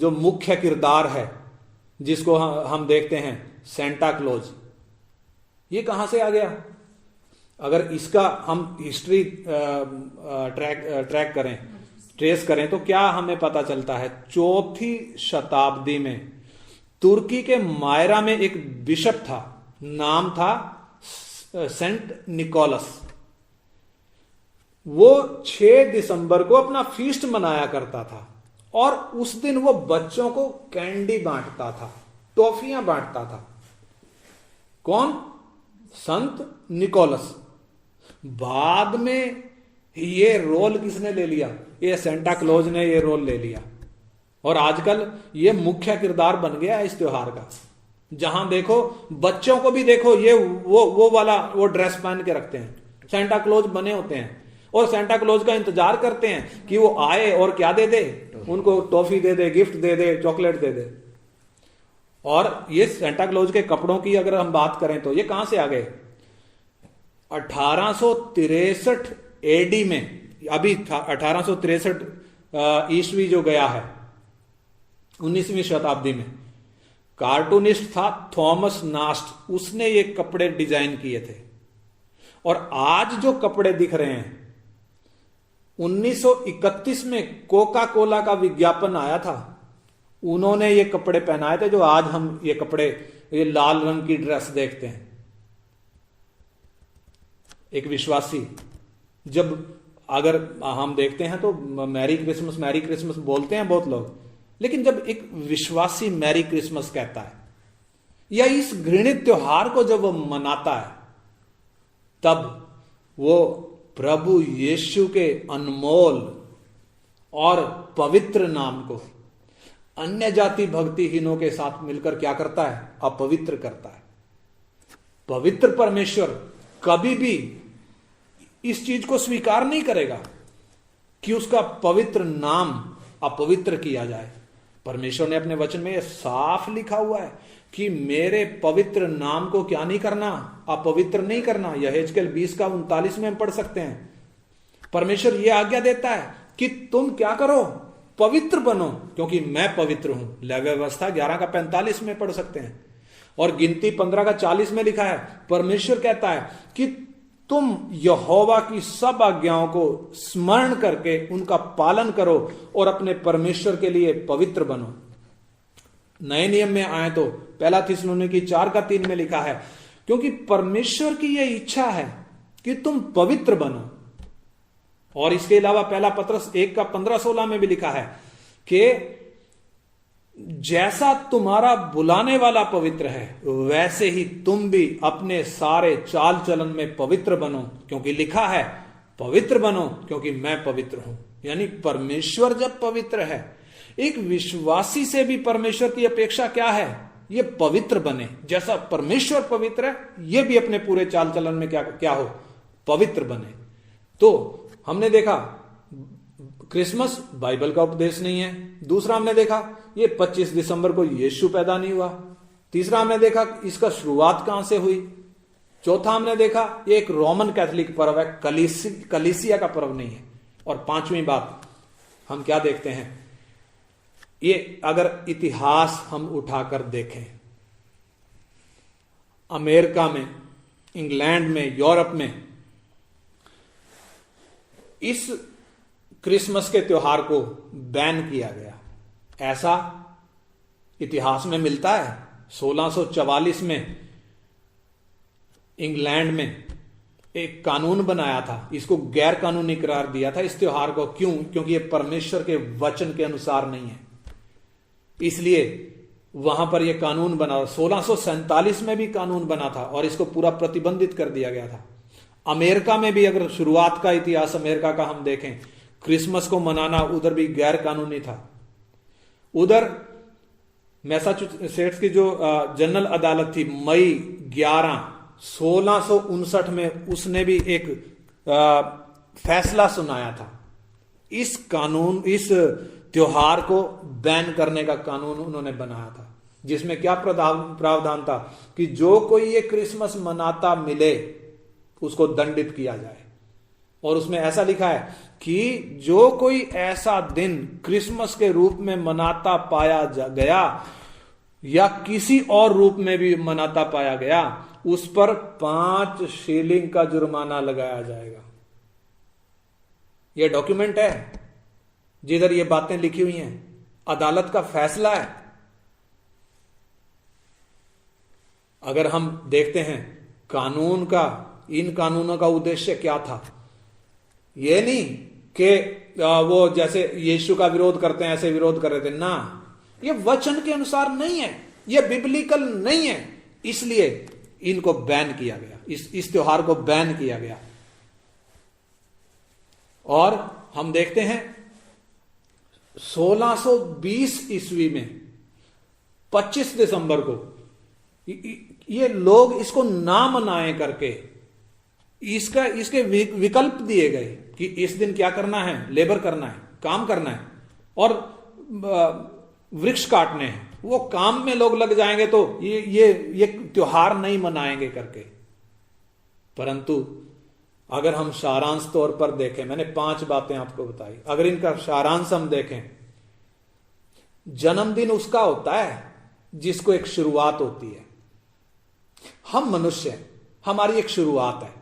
जो मुख्य किरदार है जिसको हम देखते हैं, सेंटा क्लॉज, ये कहां से आ गया? अगर इसका हम हिस्ट्री ट्रैक करें, ट्रेस करें, तो क्या हमें पता चलता है? 4वीं शताब्दी में तुर्की के मायरा में एक बिशप था, नाम था सेंट निकोलस। वो 6 दिसंबर को अपना फीस्ट मनाया करता था और उस दिन वो बच्चों को कैंडी बांटता था, टॉफियां बांटता था। कौन? संत निकोलस। बाद में ये रोल किसने ले लिया? ये सेंटा क्लॉज ने ये रोल ले लिया। और आजकल ये मुख्य किरदार बन गया है इस त्योहार का। जहां देखो बच्चों को भी देखो, ये वो ड्रेस पहन के रखते हैं, सेंटा क्लॉज बने होते हैं। और सेंटा क्लॉज का इंतजार करते हैं कि वो आए और क्या दे दे, उनको टॉफी दे दे, गिफ्ट दे दे, चॉकलेट दे दे। और ये सेंटा क्लॉज के कपड़ों की अगर हम बात करें तो ये कहां से आ गए? 1863 एडी में, अभी 1863 ईस्वी जो गया है 19वीं शताब्दी में, कार्टूनिस्ट था थॉमस नास्ट, उसने ये कपड़े डिजाइन किए थे। और आज जो कपड़े दिख रहे हैं, 1931 में कोका कोला का विज्ञापन आया था, उन्होंने ये कपड़े पहनाए थे जो आज हम ये कपड़े, ये लाल रंग की ड्रेस देखते हैं। एक विश्वासी, जब अगर हम देखते हैं तो मैरी क्रिसमस बोलते हैं बहुत लोग, लेकिन जब एक विश्वासी मैरी क्रिसमस कहता है या इस घृणित त्योहार को जब वो मनाता है, तब वो प्रभु यीशु के अनमोल और पवित्र नाम को अन्य जाति भक्तिहीनों के साथ मिलकर क्या करता है? अपवित्र करता है। पवित्र परमेश्वर कभी भी इस चीज को स्वीकार नहीं करेगा कि उसका पवित्र नाम अपवित्र किया जाए। परमेश्वर ने अपने वचन में यह साफ लिखा हुआ है कि मेरे पवित्र नाम को क्या नहीं करना? अपवित्र नहीं करना। यहेजकेल 20 का 39 में हम पढ़ सकते हैं। परमेश्वर यह आज्ञा देता है कि तुम क्या करो? पवित्र बनो, क्योंकि मैं पवित्र हूं। लेवी व्यवस्था 11 का 45 में पढ़ सकते हैं। और गिनती 15 का 40 में लिखा है, परमेश्वर कहता है कि तुम यहोवा की सब आज्ञाओं को स्मरण करके उनका पालन करो और अपने परमेश्वर के लिए पवित्र बनो। नए नियम में आए तो पहला थिस्सलुनीकी 4 का 3 में लिखा है, क्योंकि परमेश्वर की यह इच्छा है कि तुम पवित्र बनो। और इसके अलावा पहला पत्रस 1 का 15-16 में भी लिखा है कि जैसा तुम्हारा बुलाने वाला पवित्र है, वैसे ही तुम भी अपने सारे चाल चलन में पवित्र बनो, क्योंकि लिखा है पवित्र बनो क्योंकि मैं पवित्र हूं। यानी परमेश्वर जब पवित्र है, एक विश्वासी से भी परमेश्वर की अपेक्षा क्या है? ये पवित्र बने। जैसा परमेश्वर पवित्र है, ये भी अपने पूरे चाल चलन में क्या हो? पवित्र बने। तो हमने देखा क्रिसमस बाइबल का उपदेश नहीं है। दूसरा हमने देखा ये 25 दिसंबर को यीशु पैदा नहीं हुआ। तीसरा हमने देखा इसका शुरुआत कहां से हुई। चौथा हमने देखा ये एक रोमन कैथोलिक पर्व है, कलीसिया का पर्व नहीं है। और पांचवी बात हम क्या देखते हैं, ये अगर इतिहास हम उठाकर देखें, अमेरिका में, इंग्लैंड में, यूरोप में इस क्रिसमस के त्योहार को बैन किया गया, ऐसा इतिहास में मिलता है। 1644 में इंग्लैंड में एक कानून बनाया था, इसको गैर कानूनी करार दिया था इस त्योहार को। क्यों? क्योंकि यह परमेश्वर के वचन के अनुसार नहीं है, इसलिए वहां पर यह कानून बना। 1647 में भी कानून बना था और इसको पूरा प्रतिबंधित कर दिया गया था। अमेरिका में भी अगर शुरुआत का इतिहास अमेरिका का हम देखें, क्रिसमस को मनाना उधर भी गैर कानूनी था। उधर मैसाचुसेट्स की जो जनरल अदालत थी, मई 11 1659 में उसने भी एक फैसला सुनाया था। इस त्योहार को बैन करने का कानून उन्होंने बनाया था, जिसमें क्या प्रावधान था कि जो कोई ये क्रिसमस मनाता मिले उसको दंडित किया जाए। और उसमें ऐसा लिखा है कि जो कोई ऐसा दिन क्रिसमस के रूप में मनाता पाया गया या किसी और रूप में भी मनाता पाया गया, उस पर 5 शिलिंग का जुर्माना लगाया जाएगा। यह डॉक्यूमेंट है जिधर ये बातें लिखी हुई हैं, अदालत का फैसला है। अगर हम देखते हैं कानून का, इन कानूनों का उद्देश्य क्या था, ये नहीं कि वो जैसे यीशु का विरोध करते हैं ऐसे विरोध कर रहे थे ना, ये वचन के अनुसार नहीं है, ये बिब्लिकल नहीं है, इसलिए इनको बैन किया गया, इस त्योहार को बैन किया गया। और हम देखते हैं 1620 ईस्वी में 25 दिसंबर को ये लोग इसको ना मनाए करके इसके विकल्प दिए गए कि इस दिन क्या करना है, लेबर करना है, काम करना है, और वृक्ष काटने हैं। वो काम में लोग लग जाएंगे तो ये त्योहार नहीं मनाएंगे करके। परंतु अगर हम सारांश तौर पर देखें, मैंने 5 बातें आपको बताई, अगर इनका सारांश हम देखें, जन्मदिन उसका होता है जिसको एक शुरुआत होती है। हम मनुष्य हैं, हमारी एक शुरुआत है,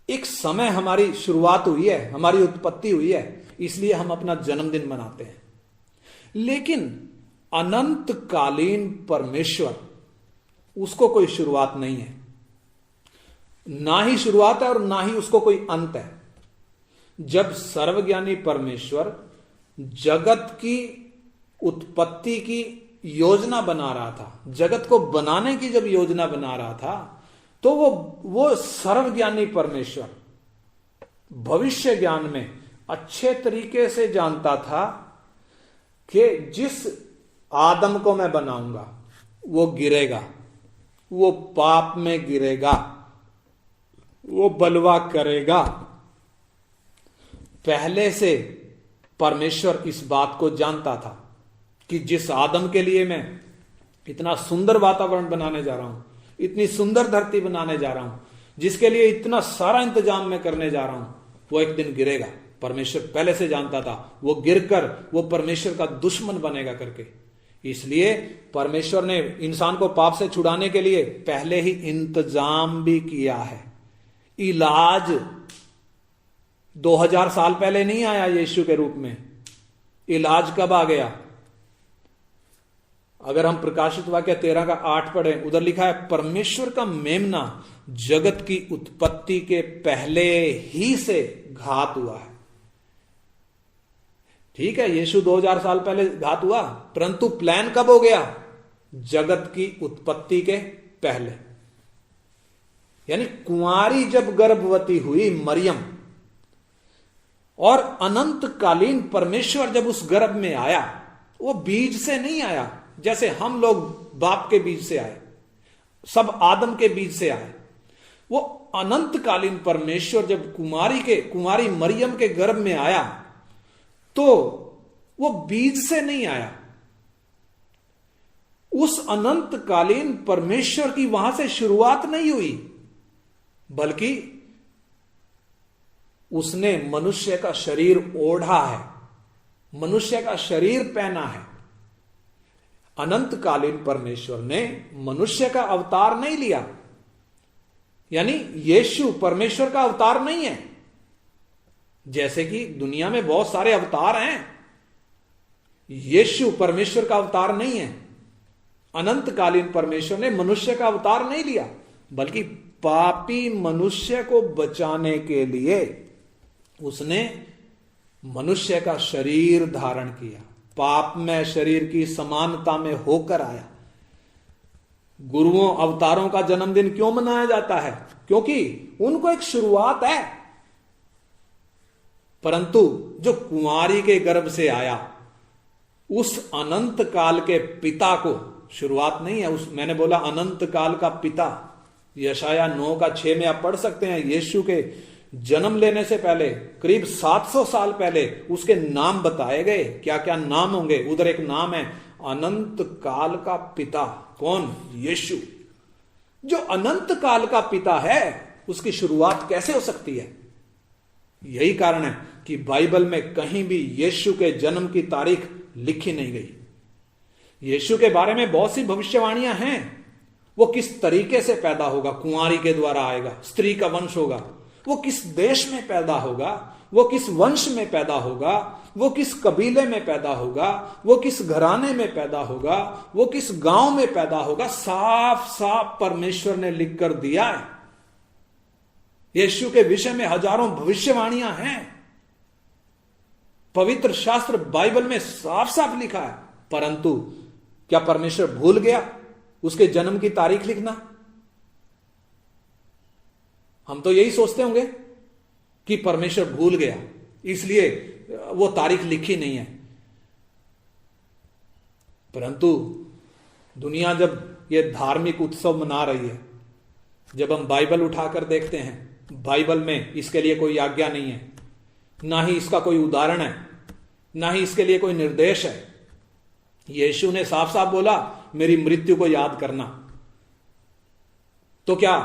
एक समय हमारी शुरुआत हुई है, हमारी उत्पत्ति हुई है, इसलिए हम अपना जन्मदिन मनाते हैं। लेकिन अनंतकालीन परमेश्वर, उसको कोई शुरुआत नहीं है, ना ही शुरुआत है और ना ही उसको कोई अंत है। जब सर्वज्ञानी परमेश्वर जगत की उत्पत्ति की योजना बना रहा था, जगत को बनाने की जब योजना बना रहा था, तो वो सर्वज्ञानी परमेश्वर भविष्य ज्ञान में अच्छे तरीके से जानता था कि जिस आदम को मैं बनाऊंगा वो गिरेगा, वो पाप में गिरेगा, वो बलवा करेगा। पहले से परमेश्वर इस बात को जानता था कि जिस आदम के लिए मैं इतना सुंदर वातावरण बनाने जा रहा हूं, इतनी सुंदर धरती बनाने जा रहा हूं, जिसके लिए इतना सारा इंतजाम मैं करने जा रहा हूं, वो एक दिन गिरेगा। परमेश्वर पहले से जानता था वो गिरकर वो परमेश्वर का दुश्मन बनेगा करके। इसलिए परमेश्वर ने इंसान को पाप से छुड़ाने के लिए पहले ही इंतजाम भी किया है। इलाज 2000 साल पहले नहीं आया यीशु के रूप में। इलाज कब आ गया? अगर हम प्रकाशित वाक्य 13 का 8 पढ़ें, उधर लिखा है परमेश्वर का मेमना जगत की उत्पत्ति के पहले ही से घात हुआ है। ठीक है, यीशु 2000 साल पहले घात हुआ, परंतु प्लान कब हो गया? जगत की उत्पत्ति के पहले। यानी कुंवारी जब गर्भवती हुई मरियम, और अनंतकालीन परमेश्वर जब उस गर्भ में आया, वो बीज से नहीं आया जैसे हम लोग बाप के बीज से आए, सब आदम के बीज से आए। वो अनंतकालीन परमेश्वर जब कुमारी मरियम के गर्भ में आया, तो वो बीज से नहीं आया। उस अनंतकालीन परमेश्वर की वहां से शुरुआत नहीं हुई, बल्कि उसने मनुष्य का शरीर ओढ़ा है, मनुष्य का शरीर पहना है। अनंतकालीन परमेश्वर ने मनुष्य का अवतार नहीं लिया, यानी यीशु परमेश्वर का अवतार नहीं है। जैसे कि दुनिया में बहुत सारे अवतार हैं, यीशु परमेश्वर का अवतार नहीं है। अनंतकालीन परमेश्वर ने मनुष्य का अवतार नहीं लिया, बल्कि पापी मनुष्य को बचाने के लिए उसने मनुष्य का शरीर धारण किया, पाप में शरीर की समानता में होकर आया। गुरुओं अवतारों का जन्मदिन क्यों मनाया जाता है? क्योंकि उनको एक शुरुआत है। परंतु जो कुंवारी के गर्भ से आया, उस अनंत काल के पिता को शुरुआत नहीं है। मैंने बोला अनंत काल का पिता, यशाया 9 का 6 में आप पढ़ सकते हैं। यीशु के जन्म लेने से पहले करीब 700 साल पहले उसके नाम बताए गए, क्या क्या नाम होंगे। उधर एक नाम है अनंत काल का पिता। कौन? यीशु। जो अनंत काल का पिता है, उसकी शुरुआत कैसे हो सकती है? यही कारण है कि बाइबल में कहीं भी यीशु के जन्म की तारीख लिखी नहीं गई। यीशु के बारे में बहुत सी भविष्यवाणियां हैं। वो किस तरीके से पैदा होगा? कुंवारी के द्वारा आएगा, स्त्री का वंश होगा। वो किस देश में पैदा होगा, वो किस वंश में पैदा होगा, वो किस कबीले में पैदा होगा, वो किस घराने में पैदा होगा, वो किस गांव में पैदा होगा, साफ साफ परमेश्वर ने लिख कर दिया है। यीशु के विषय में हजारों भविष्यवाणियां हैं। पवित्र शास्त्र बाइबल में साफ साफ लिखा है। परंतु क्या परमेश्वर भूल गया उसके जन्म की तारीख लिखना? हम तो यही सोचते होंगे कि परमेश्वर भूल गया, इसलिए वो तारीख लिखी नहीं है। परंतु दुनिया जब ये धार्मिक उत्सव मना रही है, जब हम बाइबल उठाकर देखते हैं, बाइबल में इसके लिए कोई आज्ञा नहीं है, ना ही इसका कोई उदाहरण है, ना ही इसके लिए कोई निर्देश है। यीशु ने साफ साफ बोला, मेरी मृत्यु को याद करना। तो क्या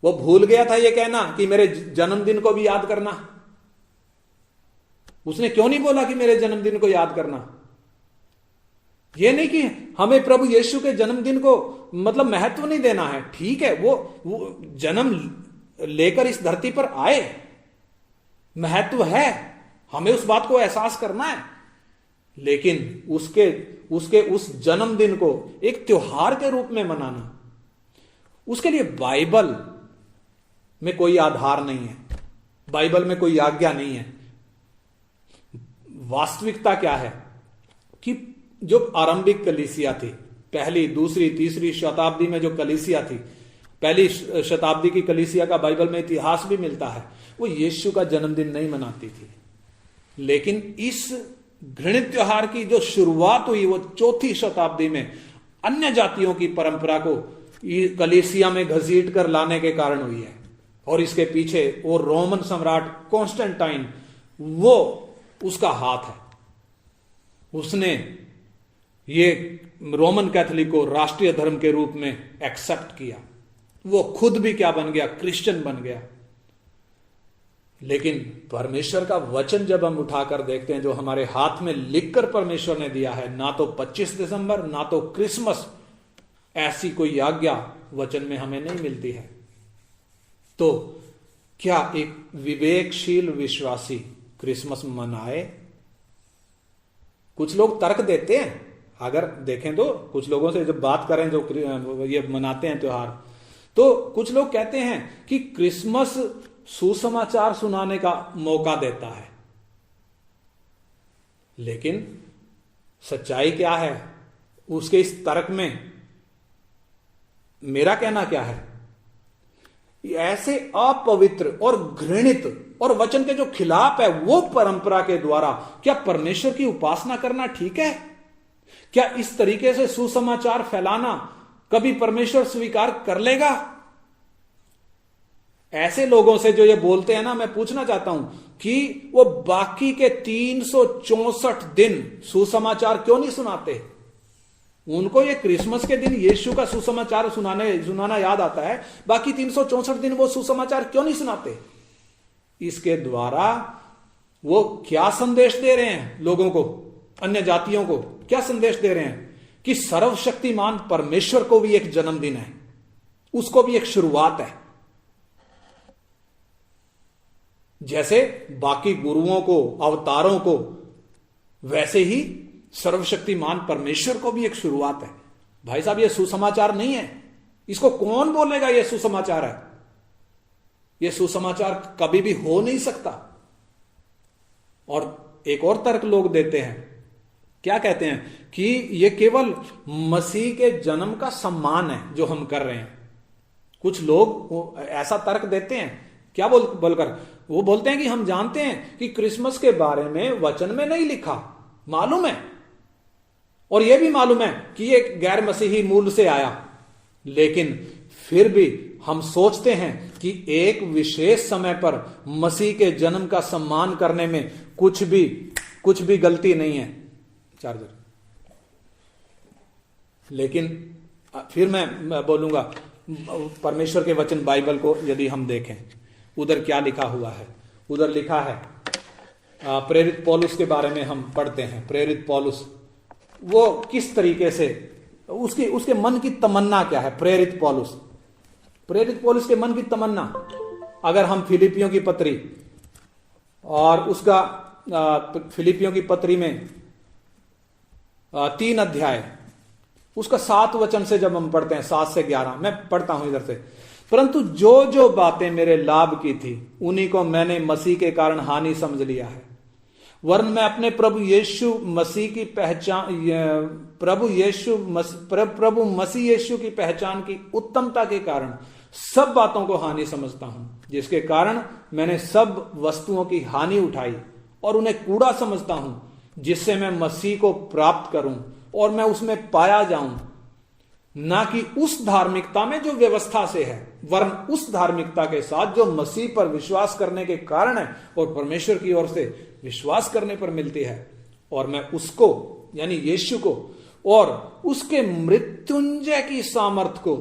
वो भूल गया था ये कहना कि मेरे जन्मदिन को भी याद करना? उसने क्यों नहीं बोला कि मेरे जन्मदिन को याद करना? ये नहीं कि हमें प्रभु यीशु के जन्मदिन को मतलब महत्व नहीं देना है, ठीक है, वो जन्म लेकर इस धरती पर आए, महत्व है, हमें उस बात को एहसास करना है, लेकिन उसके उस जन्मदिन को एक त्योहार के रूप में मनाना, उसके लिए बाइबल में कोई आधार नहीं है, बाइबल में कोई आज्ञा नहीं है। वास्तविकता क्या है कि जो आरंभिक कलीसिया थी, पहली, दूसरी, तीसरी शताब्दी में जो कलीसिया थी, पहली शताब्दी की कलीसिया का बाइबल में इतिहास भी मिलता है, वो यीशु का जन्मदिन नहीं मनाती थी। लेकिन इस घृणित त्योहार की जो शुरुआत हुई वो चौथी शताब्दी में अन्य जातियों की परंपरा को कलीसिया में घसीट कर लाने के कारण हुई है। और इसके पीछे वो रोमन सम्राट कॉन्स्टेंटाइन, वो उसका हाथ है। उसने ये रोमन कैथोलिक को राष्ट्रीय धर्म के रूप में एक्सेप्ट किया। वो खुद भी क्या बन गया? क्रिश्चियन बन गया। लेकिन परमेश्वर का वचन जब हम उठाकर देखते हैं, जो हमारे हाथ में लिखकर परमेश्वर ने दिया है, ना तो 25 दिसंबर ना तो क्रिसमस, ऐसी कोई आज्ञा वचन में हमें नहीं मिलती है। तो क्या एक विवेकशील विश्वासी क्रिसमस मनाए? कुछ लोग तर्क देते हैं, अगर देखें तो कुछ लोगों से जब बात करें जो ये मनाते हैं त्योहार, तो कुछ लोग कहते हैं कि क्रिसमस सुसमाचार सुनाने का मौका देता है। लेकिन सच्चाई क्या है उसके इस तर्क में? मेरा कहना क्या है, ऐसे अपवित्र और घृणित और वचन के जो खिलाफ है वो परंपरा के द्वारा क्या परमेश्वर की उपासना करना ठीक है? क्या इस तरीके से सुसमाचार फैलाना कभी परमेश्वर स्वीकार कर लेगा? ऐसे लोगों से जो ये बोलते हैं ना, मैं पूछना चाहता हूं कि वो बाकी के 364 दिन सुसमाचार क्यों नहीं सुनाते? उनको ये क्रिसमस के दिन यीशु का सुसमाचार सुनाना याद आता है, बाकी 364 दिन वो सुसमाचार क्यों नहीं सुनाते? इसके द्वारा वो क्या संदेश दे रहे हैं लोगों को, अन्य जातियों को क्या संदेश दे रहे हैं? कि सर्वशक्तिमान परमेश्वर को भी एक जन्मदिन है, उसको भी एक शुरुआत है। जैसे बाकी गुरुओं को, अवतारों को, वैसे ही सर्वशक्तिमान परमेश्वर को भी एक शुरुआत है। भाई साहब, यह सुसमाचार नहीं है, इसको कौन बोलेगा यह सुसमाचार है? यह सुसमाचार कभी भी हो नहीं सकता। और एक और तर्क लोग देते हैं, क्या कहते हैं कि यह केवल मसीह के जन्म का सम्मान है जो हम कर रहे हैं। कुछ लोग ऐसा तर्क देते हैं, क्या बोलकर वो बोलते हैं कि हम जानते हैं कि क्रिसमस के बारे में वचन में नहीं लिखा, मालूम है, और यह भी मालूम है कि यह गैर मसीही मूल से आया, लेकिन फिर भी हम सोचते हैं कि एक विशेष समय पर मसीह के जन्म का सम्मान करने में कुछ भी गलती नहीं है। चार्जर। लेकिन फिर मैं बोलूंगा, परमेश्वर के वचन बाइबल को यदि हम देखें, उधर क्या लिखा हुआ है? उधर लिखा है, प्रेरित पौलुस के बारे में हम पढ़ते हैं। प्रेरित पौलुस वो किस तरीके से, उसके मन की तमन्ना क्या है? प्रेरित पौलुस के मन की तमन्ना, अगर हम फिलिपियों की पत्री और उसका फिलिपियों की पत्री में 3 अध्याय उसका 7 वचन से जब हम पढ़ते हैं, 7 से 11, मैं पढ़ता हूं इधर से। परंतु जो जो बातें मेरे लाभ की थी उन्हीं को मैंने मसीह के कारण हानि समझ लिया है, वरन मैं अपने प्रभु मसीह यीशु की पहचान की उत्तमता के कारण सब बातों को हानि समझता हूं, जिसके कारण मैंने सब वस्तुओं की हानि उठाई और उन्हें कूड़ा समझता हूं, जिससे मैं मसीह को प्राप्त करूं और मैं उसमें पाया जाऊं। ना कि उस धार्मिकता में जो व्यवस्था से है, वरन उस धार्मिकता के साथ जो मसीह पर विश्वास करने के कारण है और परमेश्वर की ओर से विश्वास करने पर मिलती है। और मैं उसको यानी यीशु को और उसके मृत्युंजय की सामर्थ को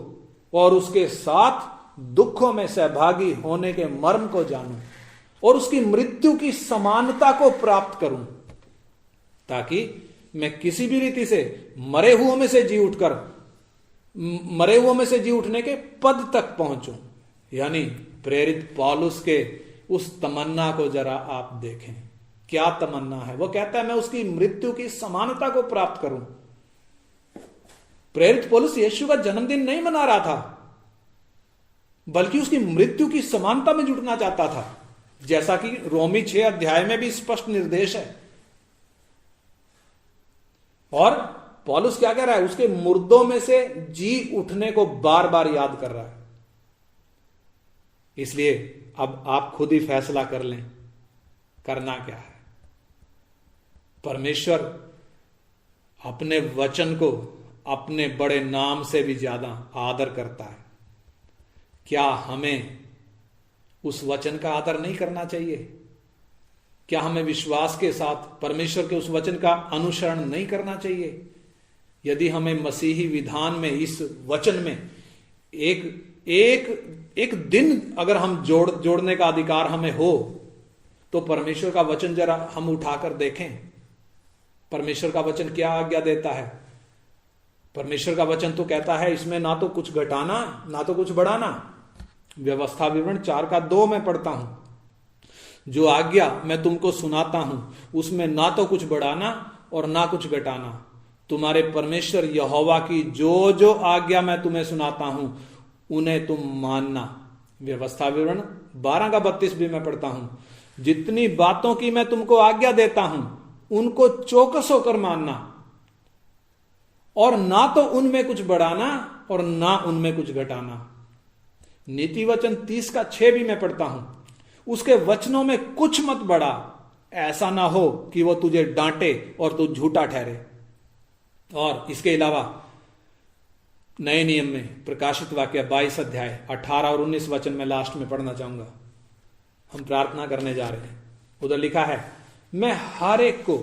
और उसके साथ दुखों में सहभागी होने के मर्म को जानूं और उसकी मृत्यु की समानता को प्राप्त करूं, ताकि मैं किसी भी रीति से मरे हुओं में से जी उठने के पद तक पहुंचूं। यानी प्रेरित पौलुस के उस तमन्ना को जरा आप देखें, क्या तमन्ना है। वो कहता है मैं उसकी मृत्यु की समानता को प्राप्त करूं। प्रेरित पौलुस यीशु का जन्मदिन नहीं मना रहा था, बल्कि उसकी मृत्यु की समानता में जुटना चाहता था, जैसा कि रोमी 6 अध्याय में भी स्पष्ट निर्देश है। और पौलुस क्या कह रहा है, उसके मुर्दों में से जी उठने को बार बार याद कर रहा है। इसलिए अब आप खुद ही फैसला कर लें, करना क्या है। परमेश्वर अपने वचन को अपने बड़े नाम से भी ज्यादा आदर करता है। क्या हमें उस वचन का आदर नहीं करना चाहिए? क्या हमें विश्वास के साथ परमेश्वर के उस वचन का अनुसरण नहीं करना चाहिए? यदि हमें मसीही विधान में, इस वचन में एक दिन अगर हम जोड़ने का अधिकार हमें हो, तो परमेश्वर का वचन जरा हम उठाकर देखें। परमेश्वर का वचन क्या आज्ञा देता है? परमेश्वर का वचन तो कहता है इसमें ना तो कुछ घटाना ना तो कुछ बढ़ाना। व्यवस्था विवरण 4:2 में पढ़ता हूं, जो आज्ञा मैं तुमको सुनाता हूं उसमें ना तो कुछ बढ़ाना और ना कुछ घटाना। तुम्हारे परमेश्वर यहोवा की जो जो आज्ञा मैं तुम्हें सुनाता हूं उन्हें तुम मानना। व्यवस्था विवरण 12:32 भी मैं पढ़ता हूं, जितनी बातों की मैं तुमको आज्ञा देता हूं उनको चौकस होकर मानना, और ना तो उनमें कुछ बढ़ाना और ना उनमें कुछ घटाना। नीति वचन 30:6 भी मैं पढ़ता हूं, उसके वचनों में कुछ मत बढ़ा, ऐसा ना हो कि वो तुझे डांटे और तू झूठा ठहरे। और इसके अलावा नए नियम में प्रकाशित वाक्य 22 अध्याय 18 और 19 वचन में लास्ट में पढ़ना चाहूंगा। हम प्रार्थना करने जा रहे हैं। उधर लिखा है, मैं हर एक को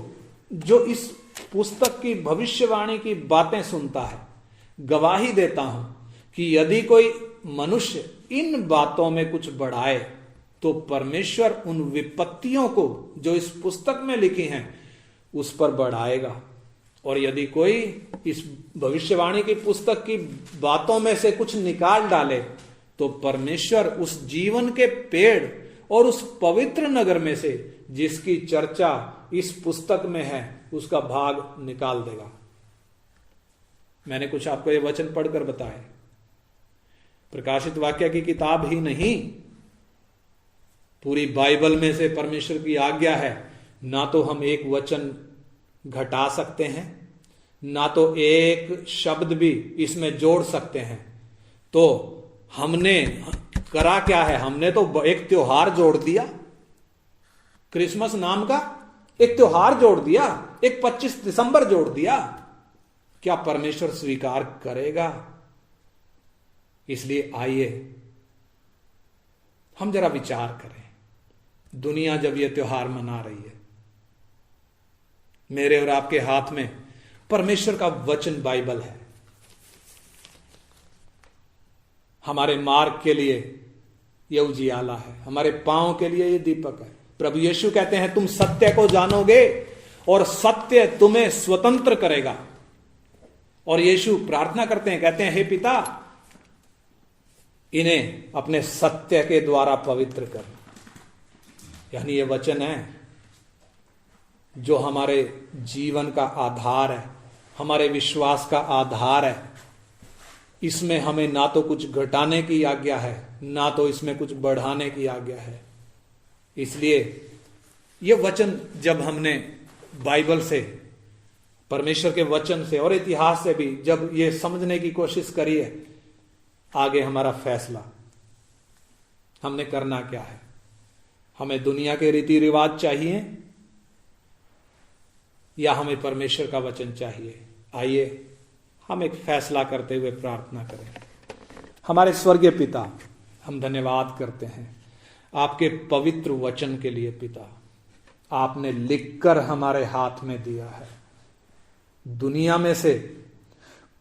जो इस पुस्तक की भविष्यवाणी की बातें सुनता है गवाही देता हूं कि यदि कोई मनुष्य इन बातों में कुछ बढ़ाए तो परमेश्वर उन विपत्तियों को जो इस पुस्तक में लिखी हैं उस पर बढ़ाएगा। और यदि कोई इस भविष्यवाणी की पुस्तक की बातों में से कुछ निकाल डाले तो परमेश्वर उस जीवन के पेड़ और उस पवित्र नगर में से जिसकी चर्चा इस पुस्तक में है उसका भाग निकाल देगा। मैंने कुछ आपको ये वचन पढ़कर बताए। प्रकाशित वाक्य की किताब ही नहीं, पूरी बाइबल में से परमेश्वर की आज्ञा है, ना तो हम एक वचन घटा सकते हैं ना तो एक शब्द भी इसमें जोड़ सकते हैं। तो हमने करा क्या है, हमने तो एक त्योहार जोड़ दिया, क्रिसमस नाम का एक त्योहार जोड़ दिया, एक 25 दिसंबर जोड़ दिया। क्या परमेश्वर स्वीकार करेगा? इसलिए आइए हम जरा विचार करें। दुनिया जब यह त्योहार मना रही है, मेरे और आपके हाथ में परमेश्वर का वचन बाइबल है। हमारे मार्ग के लिए यह उजियाला है, हमारे पांव के लिए यह दीपक है। प्रभु यीशु कहते हैं तुम सत्य को जानोगे और सत्य तुम्हें स्वतंत्र करेगा। और यीशु प्रार्थना करते हैं, कहते हैं हे पिता इन्हें अपने सत्य के द्वारा पवित्र कर। यानी ये वचन है जो हमारे जीवन का आधार है, हमारे विश्वास का आधार है। इसमें हमें ना तो कुछ घटाने की आज्ञा है ना तो इसमें कुछ बढ़ाने की आज्ञा है। इसलिए यह वचन जब हमने बाइबल से, परमेश्वर के वचन से और इतिहास से भी जब ये समझने की कोशिश करी है, आगे हमारा फैसला हमने करना क्या है। हमें दुनिया के रीति रिवाज चाहिए या हमें परमेश्वर का वचन चाहिए? आइए हम एक फैसला करते हुए प्रार्थना करें। हमारे स्वर्गीय पिता, हम धन्यवाद करते हैं आपके पवित्र वचन के लिए। पिता, आपने लिखकर हमारे हाथ में दिया है। दुनिया में से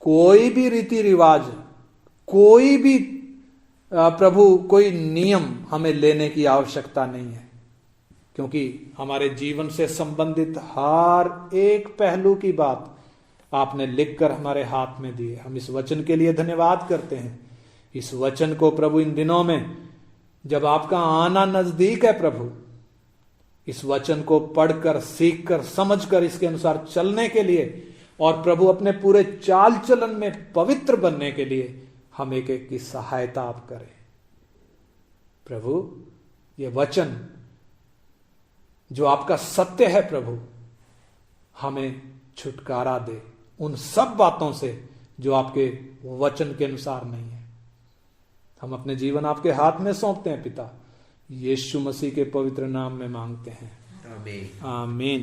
कोई भी रीति रिवाज, कोई भी प्रभु कोई नियम हमें लेने की आवश्यकता नहीं है, क्योंकि हमारे जीवन से संबंधित हर एक पहलू की बात आपने लिखकर हमारे हाथ में दी है। हम इस वचन के लिए धन्यवाद करते हैं। इस वचन को प्रभु इन दिनों में जब आपका आना नजदीक है प्रभु, इस वचन को पढ़कर, सीखकर, समझकर इसके अनुसार चलने के लिए और प्रभु अपने पूरे चाल चलन में पवित्र बनने के लिए हम एक एक की सहायता आप करें। प्रभु, ये वचन जो आपका सत्य है प्रभु, हमें छुटकारा दे उन सब बातों से जो आपके वचन के अनुसार नहीं है। हम अपने जीवन आपके हाथ में सौंपते हैं पिता, यीशु मसीह के पवित्र नाम में मांगते हैं, आमीन। आमीन।